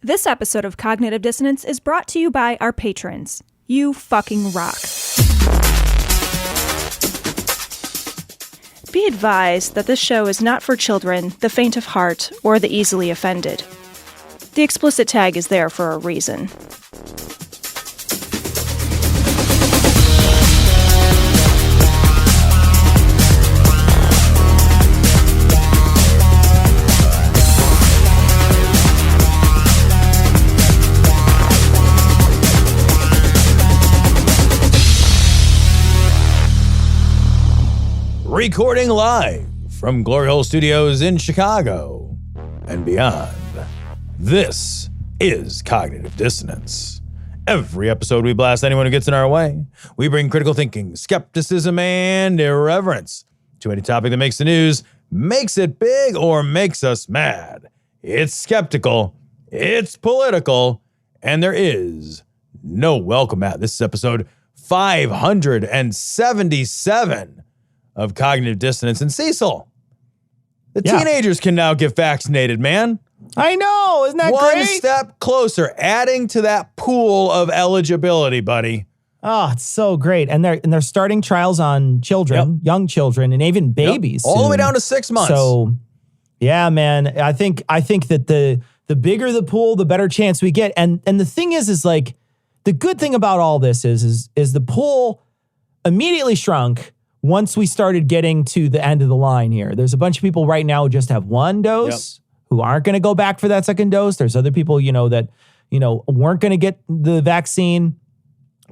This episode of Cognitive Dissonance is brought to you by our patrons. You fucking rock. Be advised that this show is not for children, the faint of heart, or the easily offended. The explicit tag is there for a reason. Recording live from Glory Hole Studios in Chicago and beyond. This is Cognitive Dissonance. Every episode we blast anyone who gets in our way. We bring critical thinking, skepticism, and irreverence to any topic that makes the news, makes it big, or makes us mad. It's skeptical, it's political, and there is no welcome mat. This is episode 577 of Cognitive Dissonance. And Cecil, the teenagers can now get vaccinated, man. I know, isn't that great? One step closer, adding to that pool of eligibility, buddy. Oh, it's so great. And they're starting trials on children, young children, and even babies. All the way down to 6 months. So, yeah, man, I think that the bigger the pool, the better chance we get. And the thing is like, the good thing about all this is the pool immediately shrunk once we started getting to the end of the line here. There's a bunch of people right now who just have one dose who aren't going to go back for that second dose. There's other people, that weren't going to get the vaccine.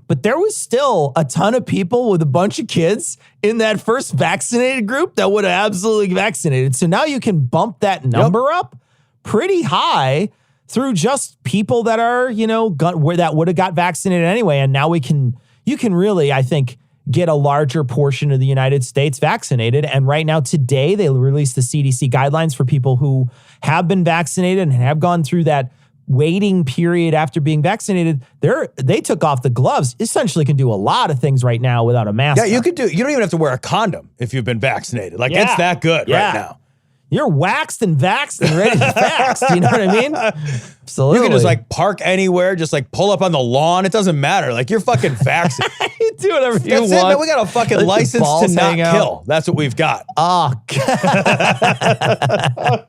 But there was still a ton of people with a bunch of kids in that first vaccinated group that would have absolutely vaccinated. So now you can bump that number up pretty high through just people that are, that would have got vaccinated anyway. And now you can really, I think, get a larger portion of the United States vaccinated. And right now, today, they released the CDC guidelines for people who have been vaccinated and have gone through that waiting period after being vaccinated. They took off the gloves. Essentially can do a lot of things right now without a mask. Yeah, you don't even have to wear a condom if you've been vaccinated. It's that good right now. You're waxed and vaxxed and ready to vax. You know what I mean? Absolutely. You can just park anywhere, just pull up on the lawn. It doesn't matter. You're fucking vaccinated. You do whatever you want. That's it, man. We got a fucking license to not kill. That's what we've got. Oh, God.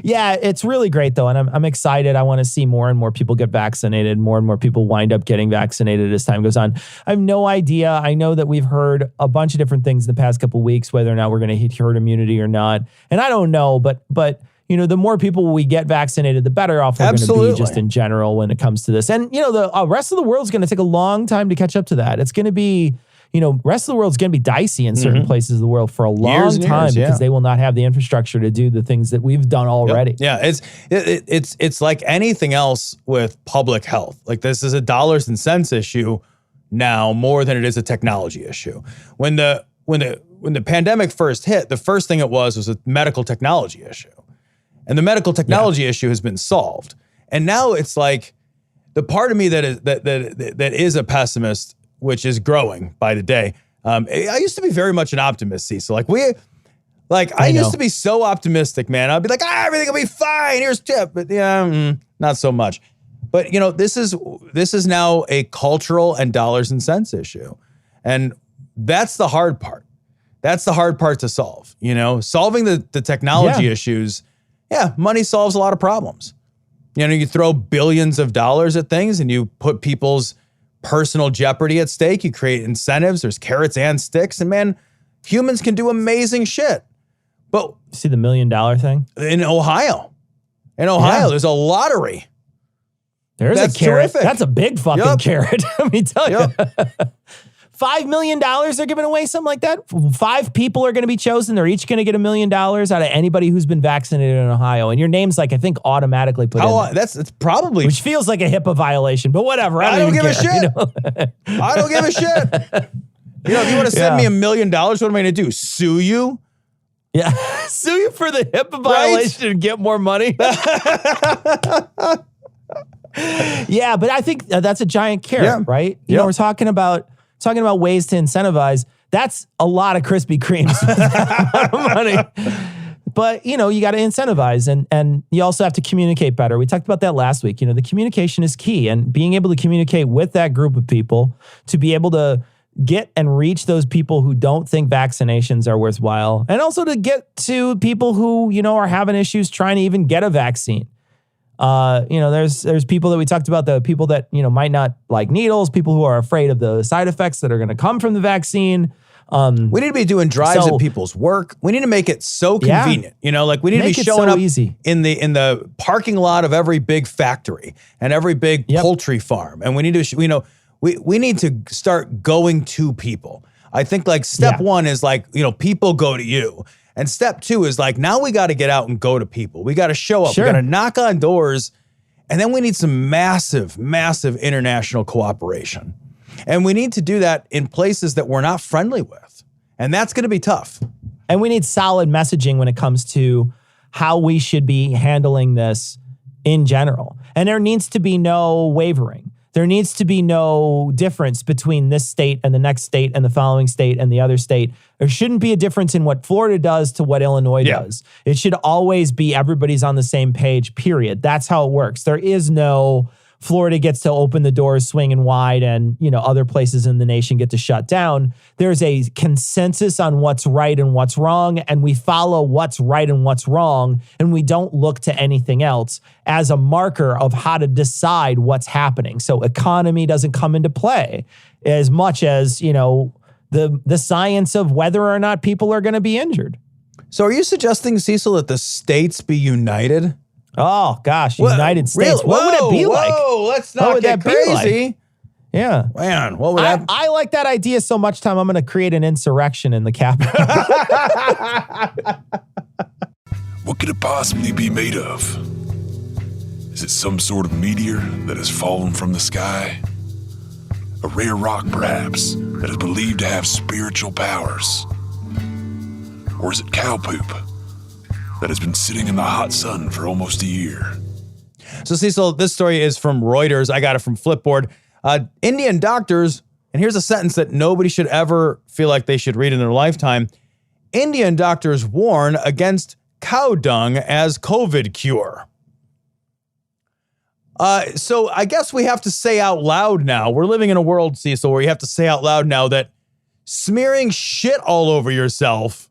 Yeah, it's really great, though, and I'm excited. I want to see more and more people get vaccinated, more and more people wind up getting vaccinated as time goes on. I have no idea. I know that we've heard a bunch of different things in the past couple of weeks, whether or not we're going to hit herd immunity or not, and I don't know, but the more people we get vaccinated, the better off we're going to be just in general when it comes to this. And, the rest of the world is going to take a long time to catch up to that. It's going to be, rest of the world is going to be dicey in certain places of the world for a long time because they will not have the infrastructure to do the things that we've done already. Yeah, it's like anything else with public health. This is a dollars and cents issue now more than it is a technology issue. When the pandemic first hit, the first thing it was a medical technology issue. And the medical technology issue has been solved. And now it's the part of me that is a pessimist, which is growing by the day. I used to be very much an optimist, Cecil. I used to be so optimistic, man. I'd be everything will be fine. Here's tip. But not so much. But this is now a cultural and dollars and cents issue. And that's the hard part. That's the hard part to solve. Solving the technology issues. Yeah, money solves a lot of problems. You throw billions of dollars at things and you put people's personal jeopardy at stake. You create incentives. There's carrots and sticks. And man, humans can do amazing shit. But see the $1 million thing? In Ohio, there's a lottery. There's a carrot. Terrific. That's a big fucking carrot. Let me tell you. $5 million they're giving away, something like that. 5 people are going to be chosen. They're each going to get $1 million out of anybody who's been vaccinated in Ohio. And your name's I think automatically put in. That's probably. Which feels like a HIPAA violation, but whatever. I don't give care, a shit. I don't give a shit. If you want to send me $1 million, what am I going to do? Sue you? Yeah. Sue you for the HIPAA violation and get more money? Yeah, but I think that's a giant carrot, right? We're talking about ways to incentivize. That's a lot of Krispy Kremes with that amount of money. But, you know, you got to incentivize and you also have to communicate better. We talked about that last week. You know, the communication is key, and being able to communicate with that group of people to be able to get and reach those people who don't think vaccinations are worthwhile, and also to get to people who, you know, are having issues trying to even get a vaccine. You know, there's people that we talked about, the people that, you know, might not like needles, people who are afraid of the side effects that are going to come from the vaccine. We need to be doing drives at people's work. We need to make it so convenient. You know, like we need to be showing up easy in the parking lot of every big factory and every big poultry farm. And we need to, you know, we need to start going to people. I think like step one is like, you know, people go to you. And step two is like, now we got to get out and go to people. We got to show up. Sure. We got to knock on doors. And then we need some massive, massive international cooperation. And we need to do that in places that we're not friendly with. And that's going to be tough. And we need solid messaging when it comes to how we should be handling this in general. And there needs to be no wavering. There needs to be no difference between this state and the next state and the following state and the other state. There shouldn't be a difference in what Florida does to what Illinois does. It should always be everybody's on the same page, period. That's how it works. There is no Florida gets to open the doors swinging wide and, you know, other places in the nation get to shut down. There's a consensus on what's right and what's wrong, and we follow what's right and what's wrong, and we don't look to anything else as a marker of how to decide what's happening. So economy doesn't come into play as much as, you know, the science of whether or not people are going to be injured. So are you suggesting, Cecil, that the states be united? Oh, gosh, United States. What would it be like? Whoa, let's not get crazy. Like? Yeah. Man, what would that... I like that idea so much, Tom, I'm going to create an insurrection in the Capitol. What could it possibly be made of? Is it some sort of meteor that has fallen from the sky? A rare rock, perhaps, that is believed to have spiritual powers? Or is it cow poop that has been sitting in the hot sun for almost a year? So, Cecil, this story is from Reuters. I got it from Flipboard. Indian doctors, and here's a sentence that nobody should ever feel like they should read in their lifetime. Indian doctors warn against cow dung as COVID cure. So I guess we have to say out loud now. We're living in a world, Cecil, where you have to say out loud now that smearing shit all over yourself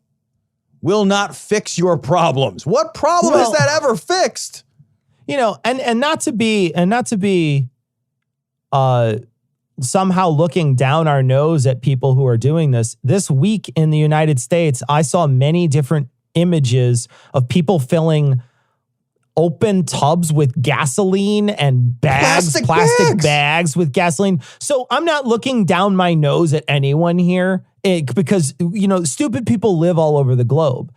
will not fix your problems. What problem has that ever fixed? You know, and not to be somehow looking down our nose at people who are doing this. This week in the United States, I saw many different images of people filling open tubs with gasoline and plastic bags with gasoline. So I'm not looking down my nose at anyone here because, you know, stupid people live all over the globe.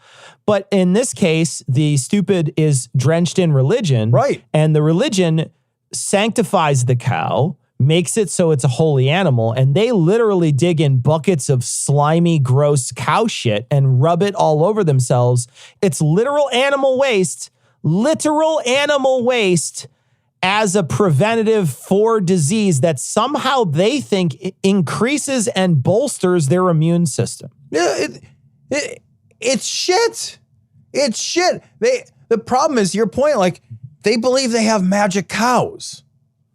But in this case, the stupid is drenched in religion. Right. And the religion sanctifies the cow, makes it so it's a holy animal, and they literally dig in buckets of slimy, gross cow shit and rub it all over themselves. It's literal animal waste as a preventative for disease that somehow they think increases and bolsters their immune system. Yeah, it's shit. It's shit. The problem is your point, like, they believe they have magic cows.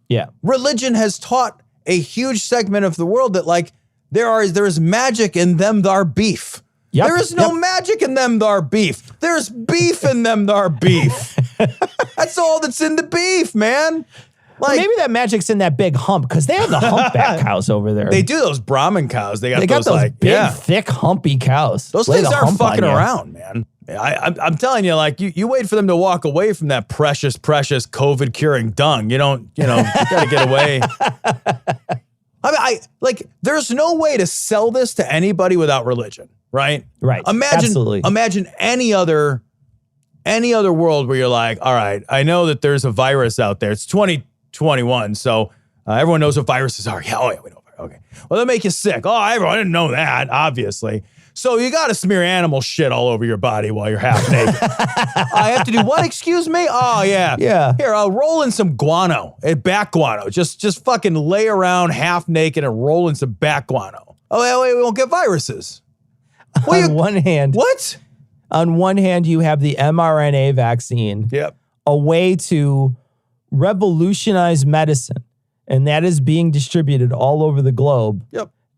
Yeah. Religion has taught a huge segment of the world that, like, there is magic in them thar beef. Yep. There is no magic in them thar beef. There's beef in them thar beef. That's all that's in the beef, man. Like, maybe that magic's in that big hump, because they have the humpback cows over there. They do, those Brahmin cows. They got those like big, thick, humpy cows. Those things aren't fucking around, man. I'm telling you, like, you wait for them to walk away from that precious COVID curing dung. You gotta get away. I mean, there's no way to sell this to anybody without religion, right? Right. Imagine any other world where you're like, all right, I know that there's a virus out there. It's 2021, so everyone knows what viruses are. Yeah, we know. Okay. Well, they'll make you sick. Oh, everyone didn't know that, obviously. So you got to smear animal shit all over your body while you're half naked. I have to do what? Excuse me? Oh, yeah. Yeah. Here, I'll roll in some guano, bat guano. Just fucking lay around half naked and roll in some bat guano. Oh, that way we won't get viruses. On one hand. What? On one hand, you have the mRNA vaccine, a way to revolutionize medicine, and that is being distributed all over the globe.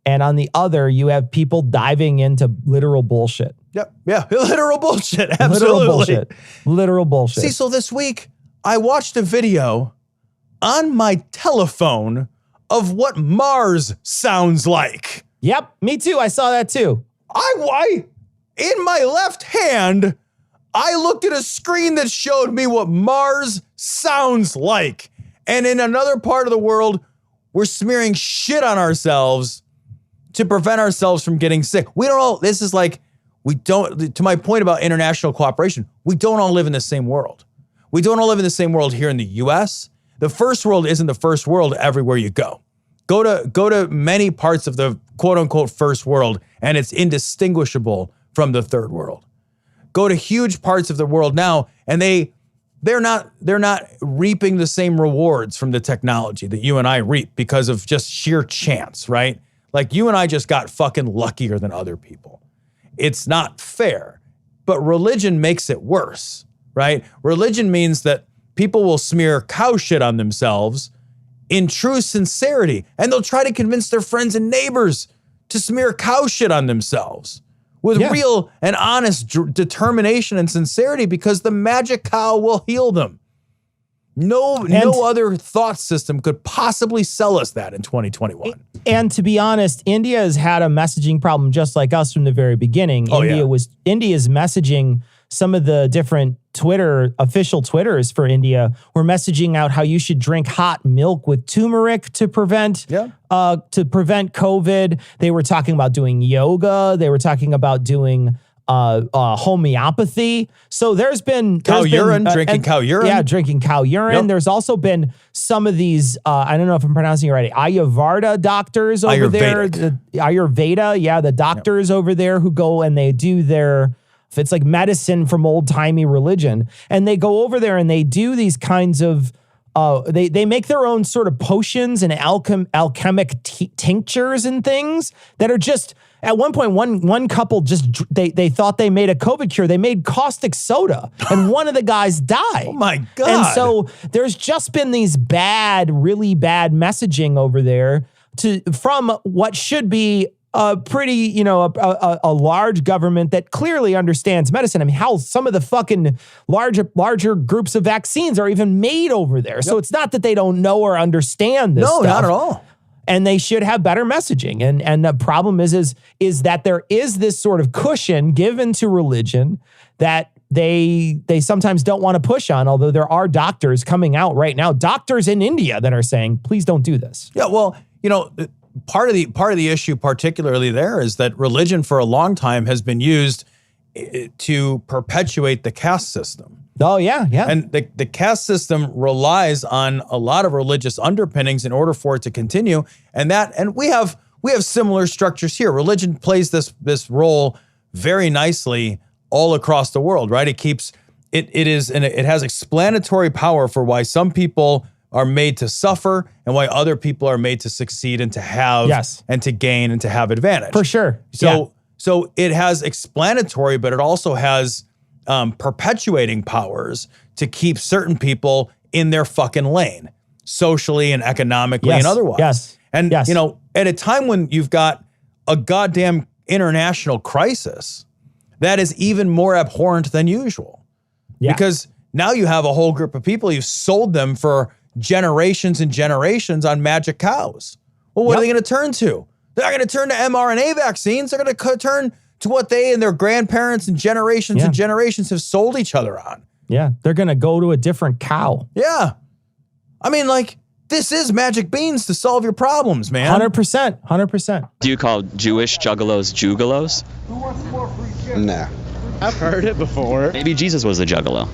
And on the other, you have people diving into literal bullshit. Yeah, literal bullshit. Absolutely. Literal bullshit. See, so this week, I watched a video on my telephone of what Mars sounds like. Yep, me too. I saw that too. I in my left hand, I looked at a screen that showed me what Mars sounds like. And in another part of the world, we're smearing shit on ourselves to prevent ourselves from getting sick. We don't all, this is like, we don't, to my point about international cooperation, we don't all live in the same world. We don't all live in the same world here in the US. The first world isn't the first world everywhere you go. Go to many parts of the quote unquote first world and it's indistinguishable from the third world. Go to huge parts of the world now and they're not reaping the same rewards from the technology that you and I reap because of just sheer chance, right? Like you and I just got fucking luckier than other people. It's not fair, but religion makes it worse, right? Religion means that people will smear cow shit on themselves in true sincerity, and they'll try to convince their friends and neighbors to smear cow shit on themselves with real and honest determination and sincerity because the magic cow will heal them. No other thought system could possibly sell us that in 2021. And to be honest, India has had a messaging problem just like us from the very beginning. India's messaging, some of the different official Twitters for India were messaging out how you should drink hot milk with turmeric to prevent COVID. They were talking about doing yoga. They were talking about doing homeopathy. So there's been cow urine. Yeah, drinking cow urine. Yep. There's also been some of these, I don't know if I'm pronouncing it right, Ayurveda doctors over there. Ayurveda, yeah, the doctors over there who go and they do their, it's like medicine from old-timey religion. And they go over there and they do these kinds of, they make their own sort of potions and alchemic tinctures and things that are just, at one point, one couple just, they thought they made a COVID cure. They made caustic soda and one of the guys died. Oh my God. And so there's just been these really bad messaging over there from what should be a pretty, a large government that clearly understands medicine. I mean, how some of the fucking larger groups of vaccines are even made over there. Yep. So it's not that they don't know or understand this stuff. No, not at all. And they should have better messaging. And the problem is that there is this sort of cushion given to religion that they sometimes don't want to push on, although there are doctors coming out right now, doctors in India that are saying, please don't do this. Yeah, well, part of the issue particularly there is that religion for a long time has been used to perpetuate the caste system. Oh, yeah. And the caste system relies on a lot of religious underpinnings in order for it to continue. And we have similar structures here. Religion plays this role very nicely all across the world, right? It has explanatory power for why some people are made to suffer and why other people are made to succeed and to have and to gain and to have advantage. For sure. So it has explanatory, but it also has perpetuating powers to keep certain people in their fucking lane, socially and economically and otherwise. And, at a time when you've got a goddamn international crisis, that is even more abhorrent than usual. Yeah. Because now you have a whole group of people, you've sold them for generations and generations on magic cows. Well, what are they going to turn to? They're not going to turn to mRNA vaccines. They're going to turn to what they and their grandparents and generations have sold each other on. Yeah, they're going to go to a different cow. Yeah. I mean, this is magic beans to solve your problems, man. 100%. Do you call Jewish juggalos Juggalos? Nah. I've heard it before. Maybe Jesus was a juggalo.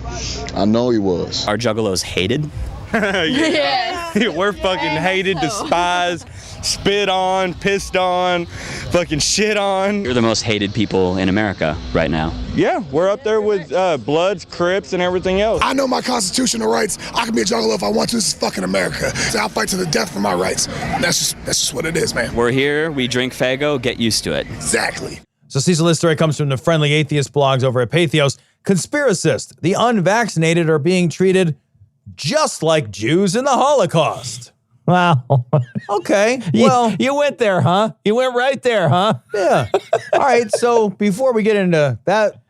I know he was. Are juggalos hated? Yeah. We're fucking hated, despised, spit on, pissed on, fucking shit on. You're the most hated people in America right now. Yeah, we're up there with Bloods, Crips, and everything else. I know my constitutional rights. I can be a juggalo if I want to. This is fucking America. So I'll fight to the death for my rights. And that's just what it is, man. We're here, we drink Faygo, get used to it. Exactly. So Cecil, this story comes from the Friendly Atheist blogs over at Pathos. Conspiracist, the unvaccinated are being treated just like Jews in the Holocaust. Wow. Okay, well. You went there, huh? You went right there, huh? Yeah. All right, so before we get into that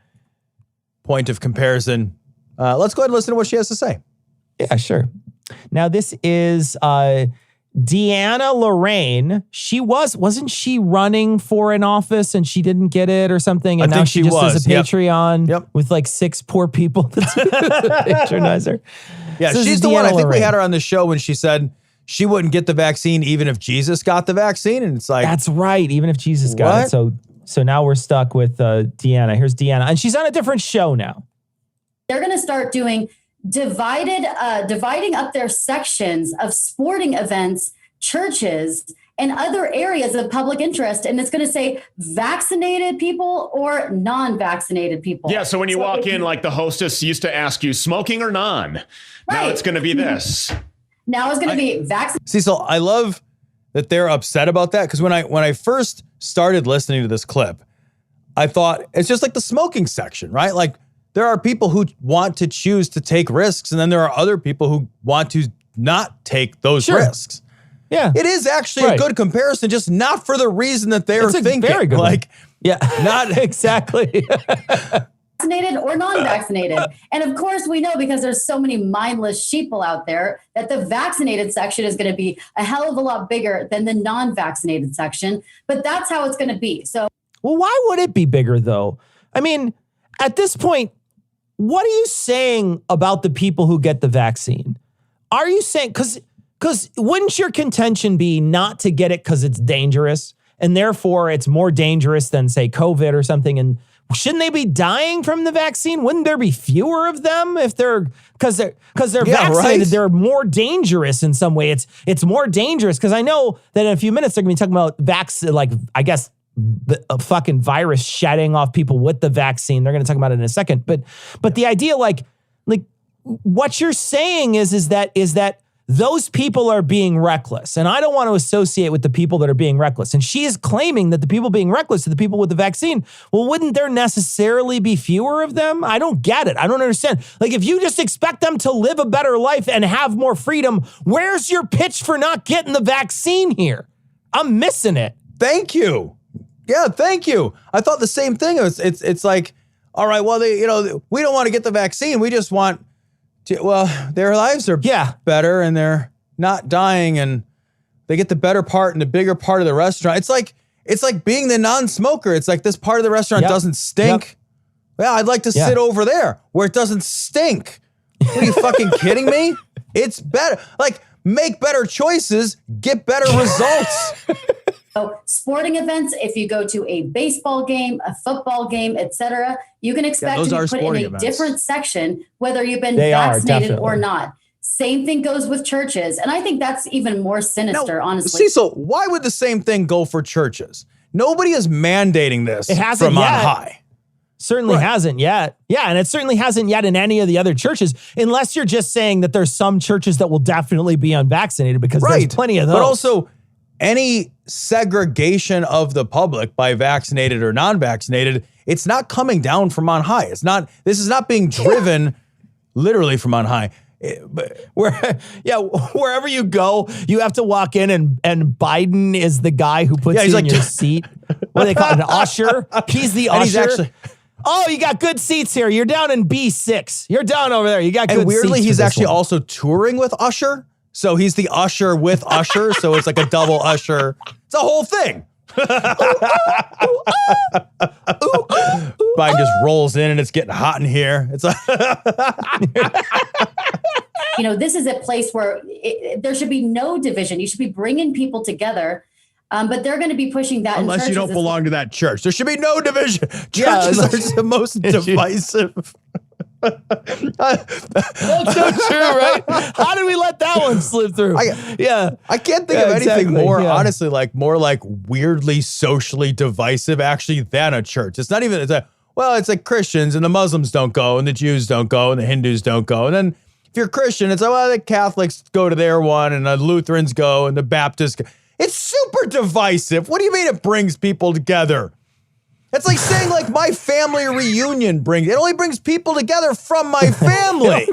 point of comparison, let's go ahead and listen to what she has to say. Yeah, sure. Now, this is Deanna Lorraine. Wasn't she running for an office and she didn't get it or something? And I now think she she just has a was. Patreon with like 6 poor people that patronize her. Yeah, So she's the Deanna one. I think we Lorraine. had her on the show when she said she wouldn't get the vaccine even if Jesus got the vaccine. And it's like, That's right. Even if Jesus got it. So now we're stuck with Deanna. Here's Deanna. And she's on a different show now. They're going to start doing dividing up their sections of sporting events, churches, and other areas of public interest. And it's going to say vaccinated people or non-vaccinated people. Yeah, so when you walk in, like the hostess used to ask you, smoking or non? Now Right. it's going to be this. Now it's going to be vaccinated. Cecil, I love that they're upset about that, because when I first started listening to this clip, I thought it's just like the smoking section, right? Like there are people who want to choose to take risks, and then there are other people who want to not take those risks. Yeah. It is actually a good comparison, just not for the reason that they're It's a thinking. very good one. Like, Yeah, not exactly. Vaccinated or non-vaccinated. And of course, we know, because there's so many mindless sheeple out there, that the vaccinated section is going to be a hell of a lot bigger than the non-vaccinated section. But that's how it's going to be. So, Well, why would it be bigger, though? I mean, at this point, what are you saying about the people who get the vaccine? Are you saying, because wouldn't your contention be not to get it because it's dangerous, and therefore it's more dangerous than, say, COVID or something? And shouldn't they be dying from the vaccine? Wouldn't there be fewer of them if they're because they're vaccinated? Right. They're more dangerous in some way. It's more dangerous because I know that in a few minutes they're going to be talking about like I guess a fucking virus shedding off people with the vaccine. They're going to talk about it in a second. But the idea, like what you're saying is that those people are being reckless. And I don't want to associate with the people that are being reckless. And she is claiming that the people being reckless are the people with the vaccine. Well, wouldn't there necessarily be fewer of them? I don't get it. I don't understand. Like, if you just expect them to live a better life and have more freedom, where's your pitch for not getting the vaccine here? I'm missing it. Thank you. Yeah, thank you. I thought the same thing. It's like, all right, well, we don't want to get the vaccine. We just want to, well, their lives are better and they're not dying and they get the better part and the bigger part of the restaurant. It's like being the non-smoker. It's like this part of the restaurant doesn't stink. Well, I'd like to sit over there where it doesn't stink. What, are you fucking kidding me? It's better. Like, make better choices, get better results. So sporting events, if you go to a baseball game, a football game, etc., you can expect to be put in a different section, whether you've been vaccinated or not. Same thing goes with churches. And I think that's even more sinister, honestly. Cecil, why would the same thing go for churches? Nobody is mandating this from on high. Certainly hasn't yet. Yeah, and it certainly hasn't yet in any of the other churches, unless you're just saying that there's some churches that will definitely be unvaccinated, because there's plenty of those. But also, any segregation of the public by vaccinated or non-vaccinated, it's not coming down from on high. This is not being driven literally from on high. Wherever you go, you have to walk in and Biden is the guy who puts you in your seat. What do they call it? An usher? He's the usher. Oh, you got good seats here. You're down in B6. You're down over there. You got good seats. And weirdly, he's actually also touring with Usher. So he's the usher with Usher. So it's like a double usher. It's a whole thing. Biden just rolls in and it's getting hot in here. It's like this is a place where there should be no division. You should be bringing people together. But they're going to be pushing that. Unless you don't belong to that church. There should be no division. Churches are the most divisive. That's so true, right? How did we let that one slip through? I can't think of anything more, honestly, more like weirdly socially divisive actually than a church. It's not even, it's like Christians and the Muslims don't go and the Jews don't go and the Hindus don't go. And then if you're Christian, it's like, well, the Catholics go to their one and the Lutherans go and the Baptists go. It's super divisive. What do you mean it brings people together? That's like saying like my family reunion it only brings people together from my family.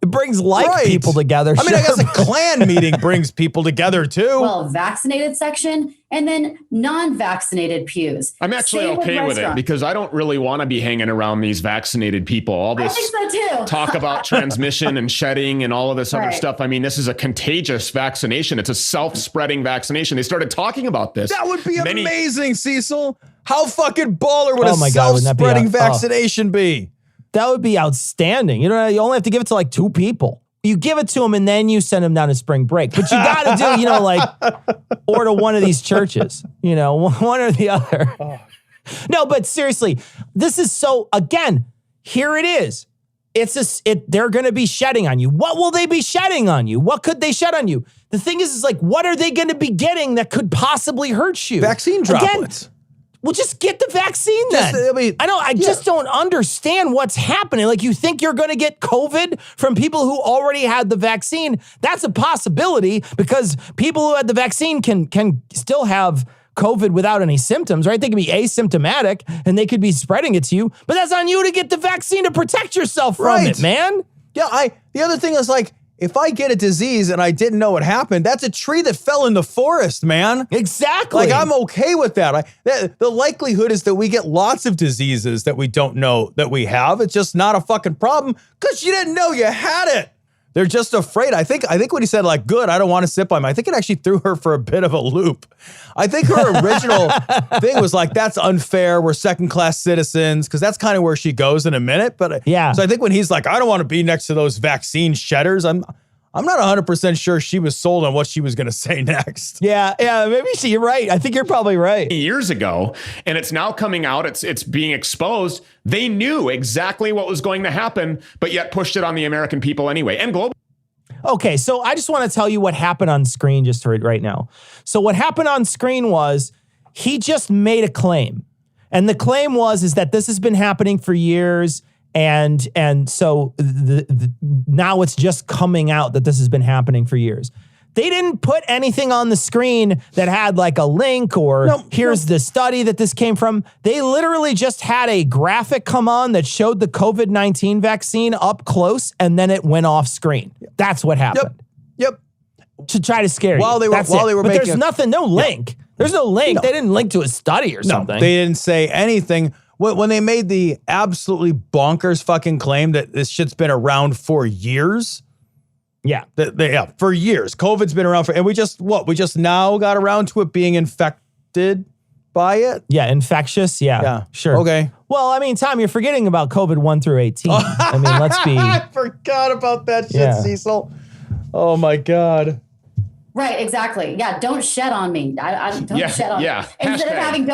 It brings people together. I mean, I guess a Klan meeting brings people together too. Well, vaccinated section and then non-vaccinated pews. I'm actually okay with it because I don't really want to be hanging around these vaccinated people. All this I think so too. talk about transmission and shedding and all of this other stuff. I mean, this is a contagious vaccination. It's a self-spreading vaccination. They started talking about this. That would be amazing, Cecil. How fucking baller would a self-spreading vaccination be? That would be outstanding. You only have to give it to like 2 people. You give it to them and then you send them down to spring break. But you got to do, or to one of these churches, one or the other. Oh. No, but seriously, this is again, here it is. They're going to be shedding on you. What will they be shedding on you? What could they shed on you? The thing is like, what are they going to be getting that could possibly hurt you? Vaccine droplets. Again, well, just get the vaccine then. I just don't understand what's happening. Like, you think you're going to get COVID from people who already had the vaccine? That's a possibility because people who had the vaccine can still have COVID without any symptoms, right? They can be asymptomatic and they could be spreading it to you, but that's on you to get the vaccine to protect yourself from it, man. Yeah, the other thing is like, if I get a disease and I didn't know what happened, that's a tree that fell in the forest, man. Exactly. Like, I'm okay with that. The likelihood is that we get lots of diseases that we don't know that we have. It's just not a fucking problem because you didn't know you had it. They're just afraid. I think when he said like, good, I don't want to sit by him, I think it actually threw her for a bit of a loop. I think her original thing was like, that's unfair. We're second-class citizens, because that's kind of where she goes in a minute. But yeah. So I think when he's like, I don't want to be next to those vaccine shedders, I'm not 100% sure she was sold on what she was going to say next. Yeah, maybe you're right. I think you're probably right. Years ago, and it's now coming out, it's being exposed. They knew exactly what was going to happen, but yet pushed it on the American people anyway, and global. Okay, so I just want to tell you what happened on screen just right now. So what happened on screen was he just made a claim. And the claim is that this has been happening for years. And so now it's just coming out that this has been happening for years. They didn't put anything on the screen that had like a link or here's the study that this came from. They literally just had a graphic come on that showed the COVID-19 vaccine up close, and then it went off screen. That's what happened. Yep. To try to scare you. While they were but making there's nothing, no link. There's no link. No. They didn't link to a study or something. They didn't say anything. When they made the absolutely bonkers fucking claim that this shit's been around for years. Yeah. For years. COVID's been around and we just now got around to it being infected by it? Yeah, infectious. Yeah. Sure. Okay. Well, I mean, Tom, you're forgetting about COVID 1 through 18. I mean, let's be. I forgot about that shit, Cecil. Oh my God. Right, exactly. Yeah, don't shed on me. Don't shed on me. Instead of having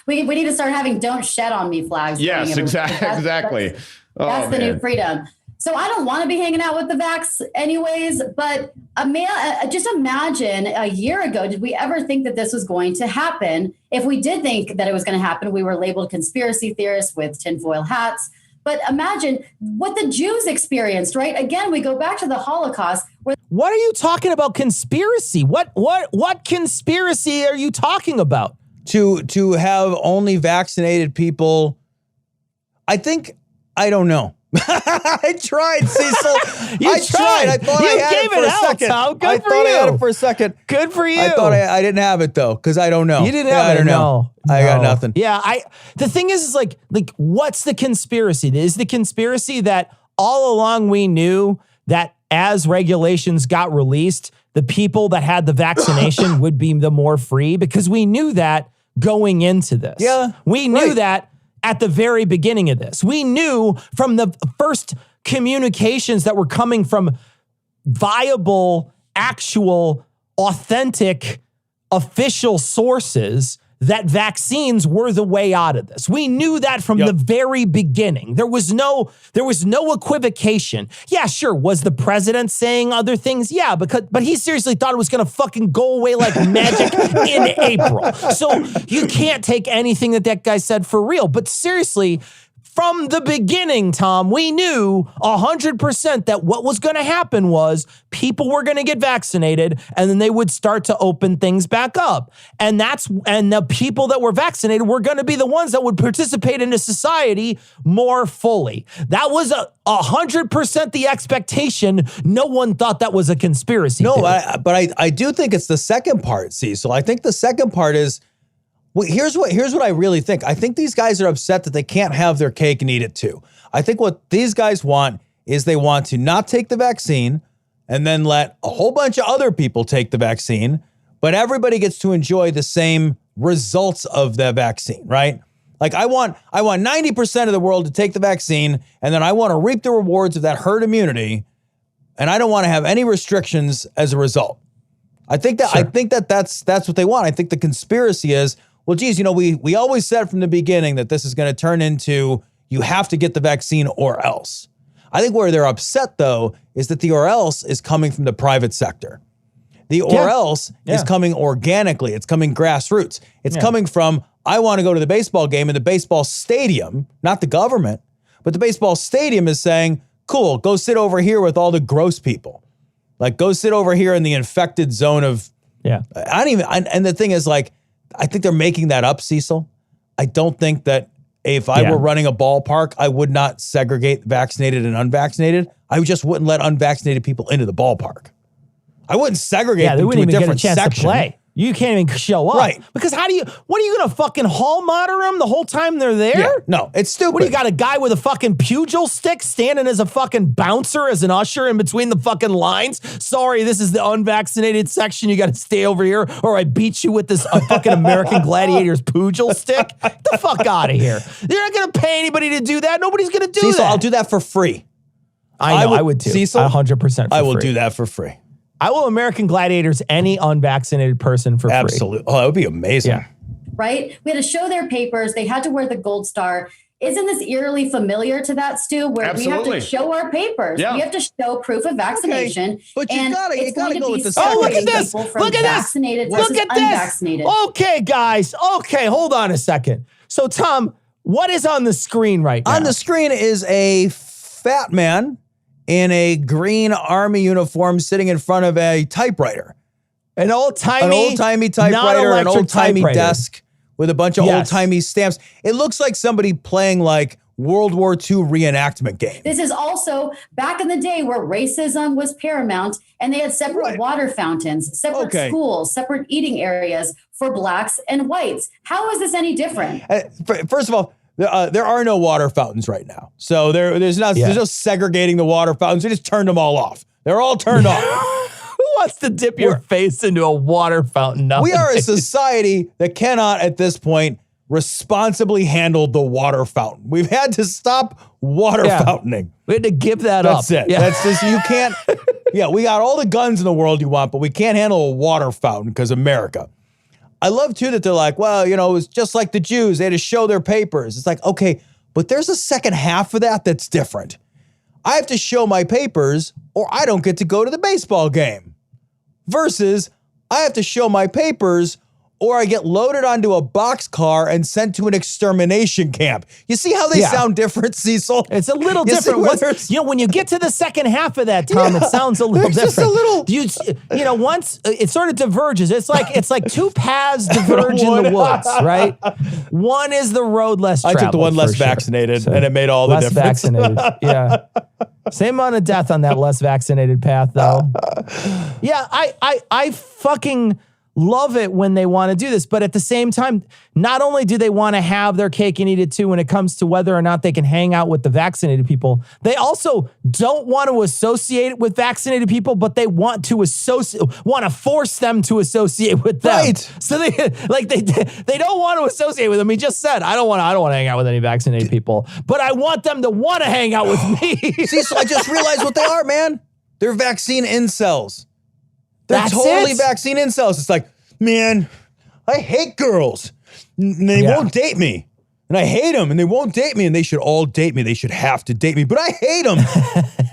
we need to start having don't shed on me flags. Yes, exactly. That's the new freedom. So I don't want to be hanging out with the vax anyways, but just imagine a year ago, did we ever think that this was going to happen? If we did think that it was going to happen, we were labeled conspiracy theorists with tinfoil hats. But imagine what the Jews experienced, right? Again, we go back to the Holocaust. What are you talking about conspiracy? What conspiracy are you talking about? To have only vaccinated people, I don't know. I tried, Cecil. I tried. I thought I had it for a second. Tom. Good I for thought you. I had it for a second. Good for you. I thought I didn't have it though, because I don't know. You didn't have it. I don't know. No. I got nothing. Yeah. The thing is like what's the conspiracy? Is the conspiracy that all along we knew that as regulations got released, the people that had the vaccination would be the more free? Because we knew that going into this. Yeah. We knew that at the very beginning of this. We knew from the first communications that were coming from viable, actual, authentic, official sources that vaccines were the way out of this. We knew that from the very beginning. There was no equivocation. Yeah, sure. Was the president saying other things? Yeah, but he seriously thought it was going to fucking go away like magic in April. So you can't take anything that guy said for real. But seriously, from the beginning, Tom, we knew 100% that what was going to happen was people were going to get vaccinated and then they would start to open things back up. And the people that were vaccinated were going to be the ones that would participate into society more fully. That was 100% the expectation. No one thought that was a conspiracy. No, but I do think it's the second part, Cecil. I think the second part is, well, here's what I really think. I think these guys are upset that they can't have their cake and eat it too. I think what these guys want is they want to not take the vaccine and then let a whole bunch of other people take the vaccine, but everybody gets to enjoy the same results of the vaccine, right? Like I want 90% of the world to take the vaccine, and then I want to reap the rewards of that herd immunity, and I don't want to have any restrictions as a result. I think that's what they want. I think the conspiracy is, well, geez, we always said from the beginning that this is going to turn into you have to get the vaccine or else. I think where they're upset, though, is that the or else is coming from the private sector. The or else is coming organically. It's coming grassroots. It's coming from, I want to go to the baseball game, and the baseball stadium, not the government, but the baseball stadium is saying, cool, go sit over here with all the gross people. Like, go sit over here in the infected zone of, and the thing is, like, I think they're making that up, Cecil. I don't think that if I were running a ballpark, I would not segregate vaccinated and unvaccinated. I just wouldn't let unvaccinated people into the ballpark. I wouldn't segregate them to a different section. To play. You can't even show up. Right. Because what are you going to fucking hall monitor them the whole time they're there? Yeah, no, it's stupid. What, you got a guy with a fucking pugil stick standing as a fucking bouncer, as an usher in between the fucking lines? Sorry, this is the unvaccinated section. You got to stay over here or I beat you with this fucking American Gladiator's pugil stick. Get the fuck out of here. You're not going to pay anybody to do that. Nobody's going to do Cecil, that. I'll do that for free. I would too. Cecil, 100% I will do that for free. I will American Gladiators any unvaccinated person for free. Absolutely. Oh, that would be amazing. Yeah. Right? We had to show their papers. They had to wear the gold star. Isn't this eerily familiar to that, Stu, where we have to show our papers? Yeah. We have to show proof of vaccination. Okay. But you gotta go with the Oh, look at this. Look at this. Look at this. Okay, guys. Okay, hold on a second. So, Tom, what is on the screen right now? On the screen is a fat man in a green army uniform sitting in front of a typewriter. An old-timey typewriter, an old-timey desk with a bunch of old-timey stamps. It looks like somebody playing like World War II reenactment game. This is also back in the day where racism was paramount and they had separate water fountains, separate schools, separate eating areas for blacks and whites. How is this any different? First of all, there are no water fountains right now. So there's no segregating the water fountains. We just turned them all off. They're all turned off. Who wants to dip your face into a water fountain nowadays? We are a society that cannot, at this point, responsibly handle the water fountain. We've had to stop water fountaining. We had to give that up. That's it. Yeah. That's just, you can't. We got all the guns in the world you want, but we can't handle a water fountain because America. I love, too, that they're like, well, it was just like the Jews. They had to show their papers. It's like, okay, but there's a second half of that that's different. I have to show my papers or I don't get to go to the baseball game. Versus, I have to show my papers or I get loaded onto a boxcar and sent to an extermination camp. You see how they sound different, Cecil? It's a little different. When you get to the second half of that, Tom, it sounds a little different. Just a little. Once it sort of diverges. It's like two paths diverge in the woods, right? One is the road less traveled. I took the one less vaccinated, and it made all the difference. Less vaccinated, yeah. Same amount of death on that less vaccinated path, though. Yeah, I fucking love it when they want to do this. But at the same time, not only do they want to have their cake and eat it too when it comes to whether or not they can hang out with the vaccinated people, they also don't want to associate it with vaccinated people, but they want to force them to associate with them. Right. So they don't want to associate with them. He just said, I don't want to hang out with any vaccinated people, but I want them to want to hang out with me. See, so I just realized what they are, man. They're vaccine incels. They're totally vaccine incels. It's like, man, I hate girls. And they won't date me. And I hate them. And they won't date me. And they should all date me. They should have to date me. But I hate them.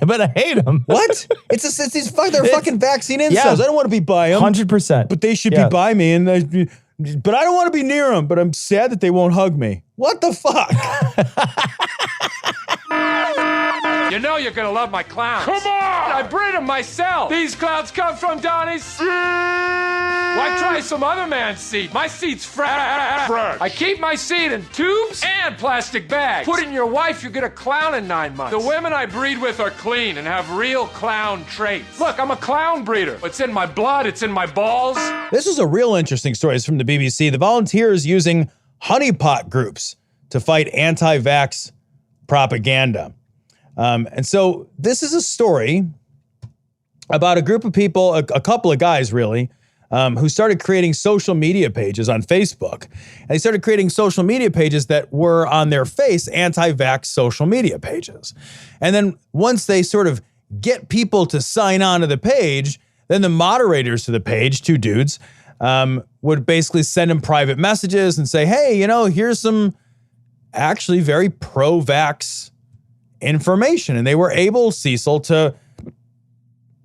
But I hate them. What? They're fucking vaccine incels. Yeah. I don't want to be by them. 100%. But they should be by me. But I don't want to be near them. But I'm sad that they won't hug me. What the fuck? You know you're gonna love my clowns. Come on! I breed them myself. These clowns come from Donnie's. Why try some other man's seed? My seed's fresh. I keep my seed in tubes and plastic bags. Put it in your wife, you get a clown in 9 months. The women I breed with are clean and have real clown traits. Look, I'm a clown breeder. It's in my blood, it's in my balls. This is a real interesting story. It's from the BBC. The volunteers using Honeypot Groups to fight anti-vax propaganda. And so this is a story about a group of people, a couple of guys really, who started creating social media pages on Facebook. And they started creating social media pages that were on their face anti-vax social media pages. And then once they sort of get people to sign on to the page, then the moderators to the page, two dudes, would basically send them private messages and say, hey, you know, here's some actually very pro-vax information. And they were able, Cecil, to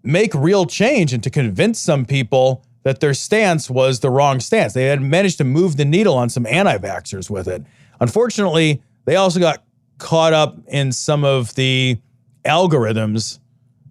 make real change and to convince some people that their stance was the wrong stance. They had managed to move the needle on some anti-vaxxers with it. Unfortunately, they also got caught up in some of the algorithms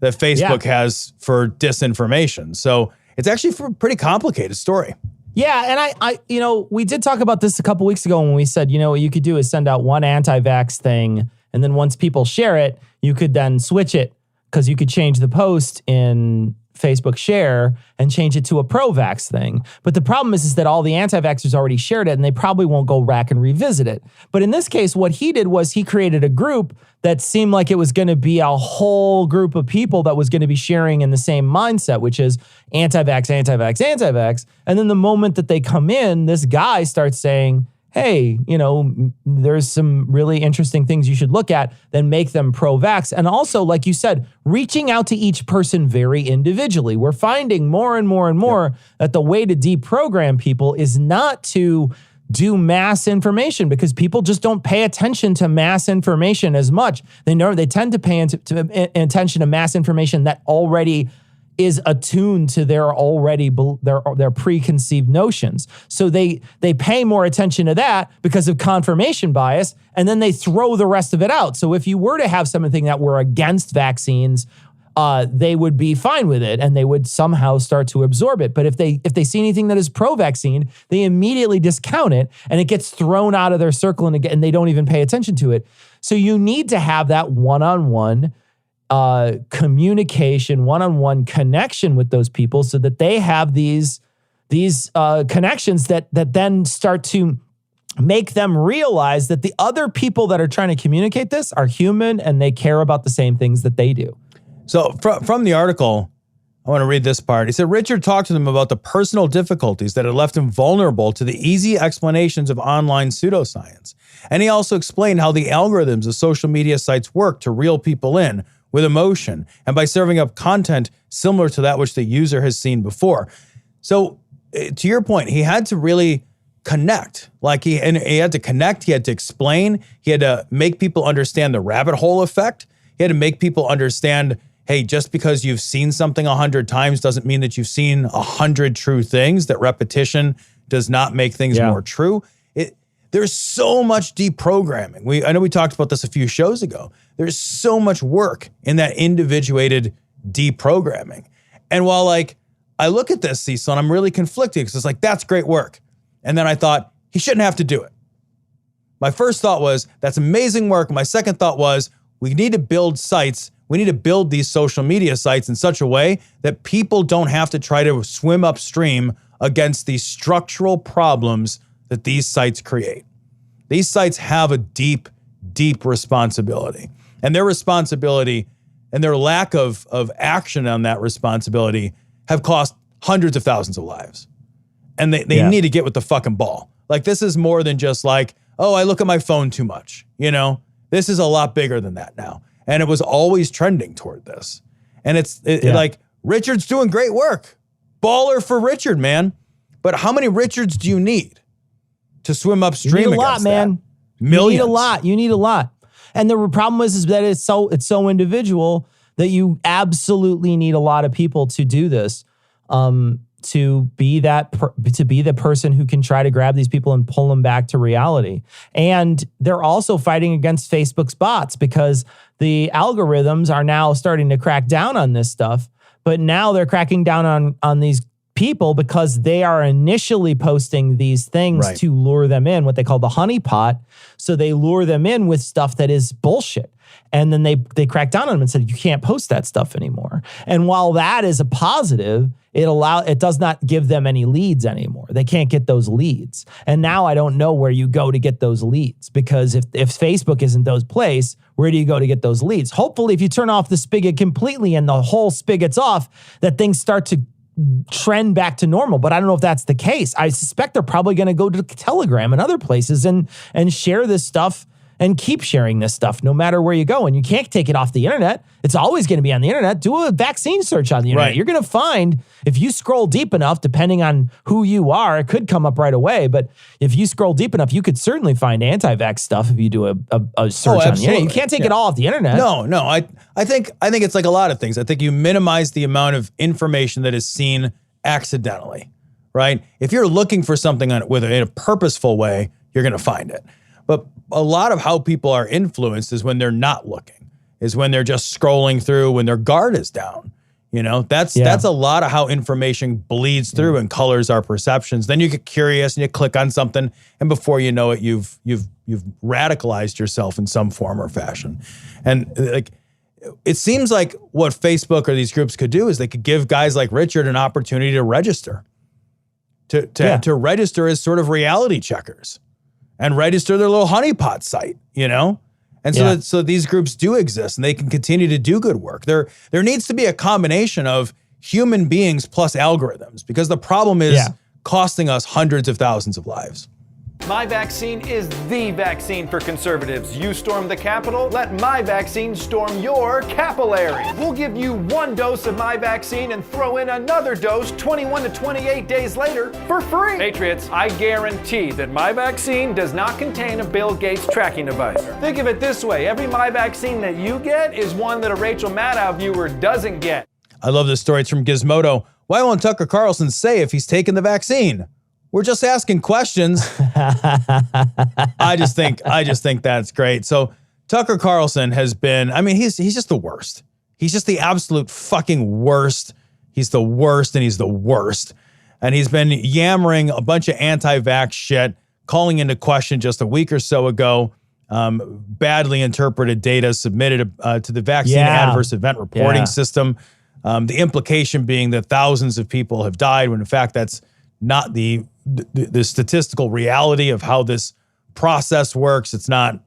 that Facebook has for disinformation. So it's actually a pretty complicated story. Yeah, and I you know, we did talk about this a couple weeks ago when we said, you know, what you could do is send out one anti-vax thing, and then once people share it, you could then switch it, because you could change the post in Facebook share and change it to a pro-vax thing. But the problem is that all the anti-vaxxers already shared it, and they probably won't go back and revisit it. But in this case, what he did was he created a group that seemed like it was going to be a whole group of people that was going to be sharing in the same mindset, which is anti-vax, anti-vax, anti-vax. And then the moment that they come in, this guy starts saying, hey, you know, there's some really interesting things you should look at, then make them pro-vax. And also, like you said, reaching out to each person very individually. We're finding more and more and more that the way to deprogram people is not to do mass information, because people just don't pay attention to mass information as much. They tend to pay attention to mass information that already is attuned to their preconceived notions. So they pay more attention to that because of confirmation bias, and then they throw the rest of it out. So if you were to have something that were against vaccines, they would be fine with it and they would somehow start to absorb it. But if they see anything that is pro-vaccine, they immediately discount it and it gets thrown out of their circle and they don't even pay attention to it. So you need to have that one-on-one communication, one-on-one connection with those people so that they have these connections that then start to make them realize that the other people that are trying to communicate this are human and they care about the same things that they do. So from the article, I want to read this part. He said, Richard talked to them about the personal difficulties that had left him vulnerable to the easy explanations of online pseudoscience. And he also explained how the algorithms of social media sites work to reel people in with emotion and by serving up content similar to that which the user has seen before. So to your point, he had to really connect. He had to connect, he had to explain, he had to make people understand the rabbit hole effect. He had to make people understand, hey, just because you've seen something 100 times doesn't mean that you've seen 100 true things, that repetition does not make things more true. There's so much deprogramming. I know we talked about this a few shows ago. There's so much work in that individuated deprogramming. And while I look at this, Cecil, and I'm really conflicted because it's that's great work. And then I thought, he shouldn't have to do it. My first thought was, that's amazing work. My second thought was, we need to build sites. We need to build these social media sites in such a way that people don't have to try to swim upstream against these structural problems that these sites create. These sites have a deep, deep responsibility. And their responsibility and their lack of action on that responsibility have cost hundreds of thousands of lives. And they need to get with the fucking ball. This is more than just oh, I look at my phone too much. You know, this is a lot bigger than that now. And it was always trending toward this. And Richard's doing great work. Baller for Richard, man. But how many Richards do you need to swim upstream? You need a lot, man. Millions. You need a lot. And the problem is that it's so individual that you absolutely need a lot of people to do this. to be the person who can try to grab these people and pull them back to reality. And they're also fighting against Facebook's bots because the algorithms are now starting to crack down on this stuff. But now they're cracking down on these people because they are initially posting these things to lure them in, what they call the honeypot. So they lure them in with stuff that is bullshit. And then they cracked down on them and said, you can't post that stuff anymore. And while that is a positive, it does not give them any leads anymore. They can't get those leads. And now I don't know where you go to get those leads, because if Facebook isn't those place, where do you go to get those leads? Hopefully, if you turn off the spigot completely and the whole spigot's off, that things start to trend back to normal. But I don't know if that's the case. I suspect they're probably going to go to Telegram and other places and share this stuff and keep sharing this stuff no matter where you go. And you can't take it off the internet. It's always going to be on the internet. Do a vaccine search on the internet. You're going to find, if you scroll deep enough, depending on who you are, it could come up right away. But if you scroll deep enough, you could certainly find anti-vax stuff if you do a search on the internet. You can't take it all off the internet. No. I think it's like a lot of things. I think you minimize the amount of information that is seen accidentally, right? If you're looking for something in a purposeful way, you're going to find it. But a lot of how people are influenced is when they're not looking, is when they're just scrolling through, when their guard is down. You know, that's a lot of how information bleeds through and colors our perceptions. Then you get curious and you click on something, and before you know it, you've radicalized yourself in some form or fashion. And like, it seems like what Facebook or these groups could do is they could give guys like Richard an opportunity to register, to register as sort of reality checkers. And register their little honeypot site, you know? And so these groups do exist and they can continue to do good work. There needs to be a combination of human beings plus algorithms, because the problem is costing us hundreds of thousands of lives. My vaccine is the vaccine for conservatives. You storm the Capitol, let my vaccine storm your capillary. We'll give you 1 dose of my vaccine and throw in another dose 21 to 28 days later for free. Patriots, I guarantee that my vaccine does not contain a Bill Gates tracking device. Think of it this way, every my vaccine that you get is one that a Rachel Maddow viewer doesn't get. I love this story. It's from Gizmodo. Why won't Tucker Carlson say if he's taken the vaccine? We're just asking questions. I just think that's great. So Tucker Carlson has been, I mean, he's just the worst. He's just the absolute fucking worst. He's the worst and he's the worst. And he's been yammering a bunch of anti-vax shit, calling into question just a week or so ago, badly interpreted data submitted to the vaccine adverse event reporting system. The implication being that thousands of people have died when in fact that's not the statistical reality of how this process works. It's not,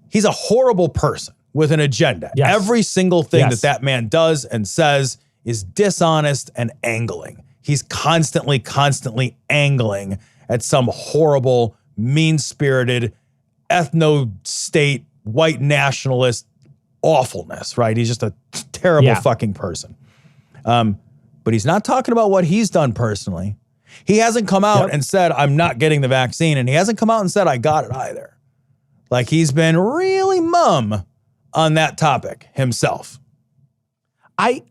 he's a horrible person with an agenda. Yes. Every single thing that man does and says is dishonest and angling. He's constantly angling at some horrible, mean-spirited, ethno-state, white nationalist awfulness, right? He's just a terrible fucking person. But he's not talking about what he's done personally. He hasn't come out and said, I'm not getting the vaccine. And he hasn't come out and said, I got it either. Like, he's been really mum on that topic himself. I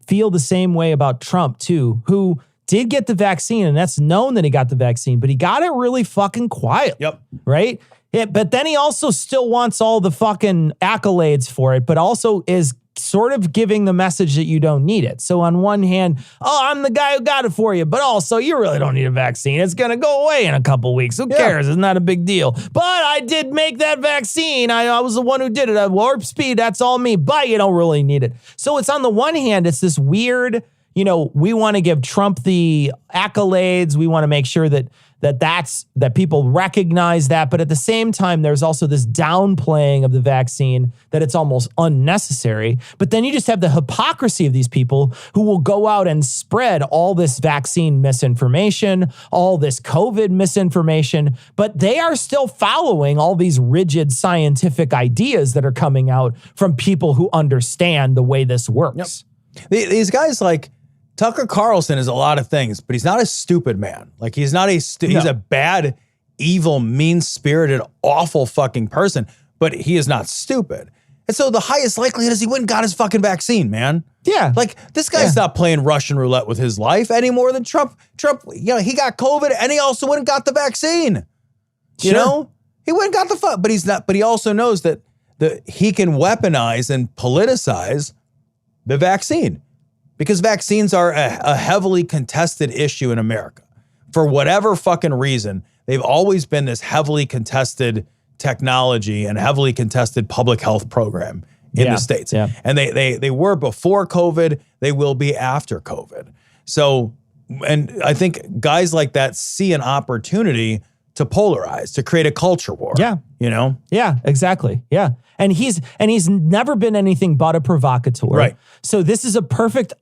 feel the same way about Trump, too, who did get the vaccine. And that's known that he got the vaccine, but he got it really fucking quiet. Yep. Right? Yeah, but then he also still wants all the fucking accolades for it, but also is sort of giving the message that you don't need it. So on one hand, I'm the guy who got it for you, but also you really don't need a vaccine. It's going to go away in a couple weeks. Who cares? It's not a big deal. But I did make that vaccine. I was the one who did it at warp speed. That's all me. But you don't really need it. So it's on the one hand, it's this weird, we want to give Trump the accolades. We want to make sure that people recognize that. But at the same time, there's also this downplaying of the vaccine that it's almost unnecessary. But then you just have the hypocrisy of these people who will go out and spread all this vaccine misinformation, all this COVID misinformation, but they are still following all these rigid scientific ideas that are coming out from people who understand the way this works. Yep. These guys like Tucker Carlson is a lot of things, but he's not a stupid man. Like, he's not he's a bad, evil, mean-spirited, awful fucking person, but he is not stupid. And so the highest likelihood is he went and got his fucking vaccine, man. Yeah. Like, this guy's not playing Russian roulette with his life any more than Trump. Trump, he got COVID and he also went and got the vaccine. You know? He went and got the but he's not, but he also knows that he can weaponize and politicize the vaccine because vaccines are a heavily contested issue in America. For whatever fucking reason, they've always been this heavily contested technology and heavily contested public health program in the States. Yeah. And they were before COVID, they will be after COVID. So, and I think guys like that see an opportunity to polarize, to create a culture war. Yeah. You know? Yeah, exactly. Yeah. And he's never been anything but a provocateur. Right. So this is a perfect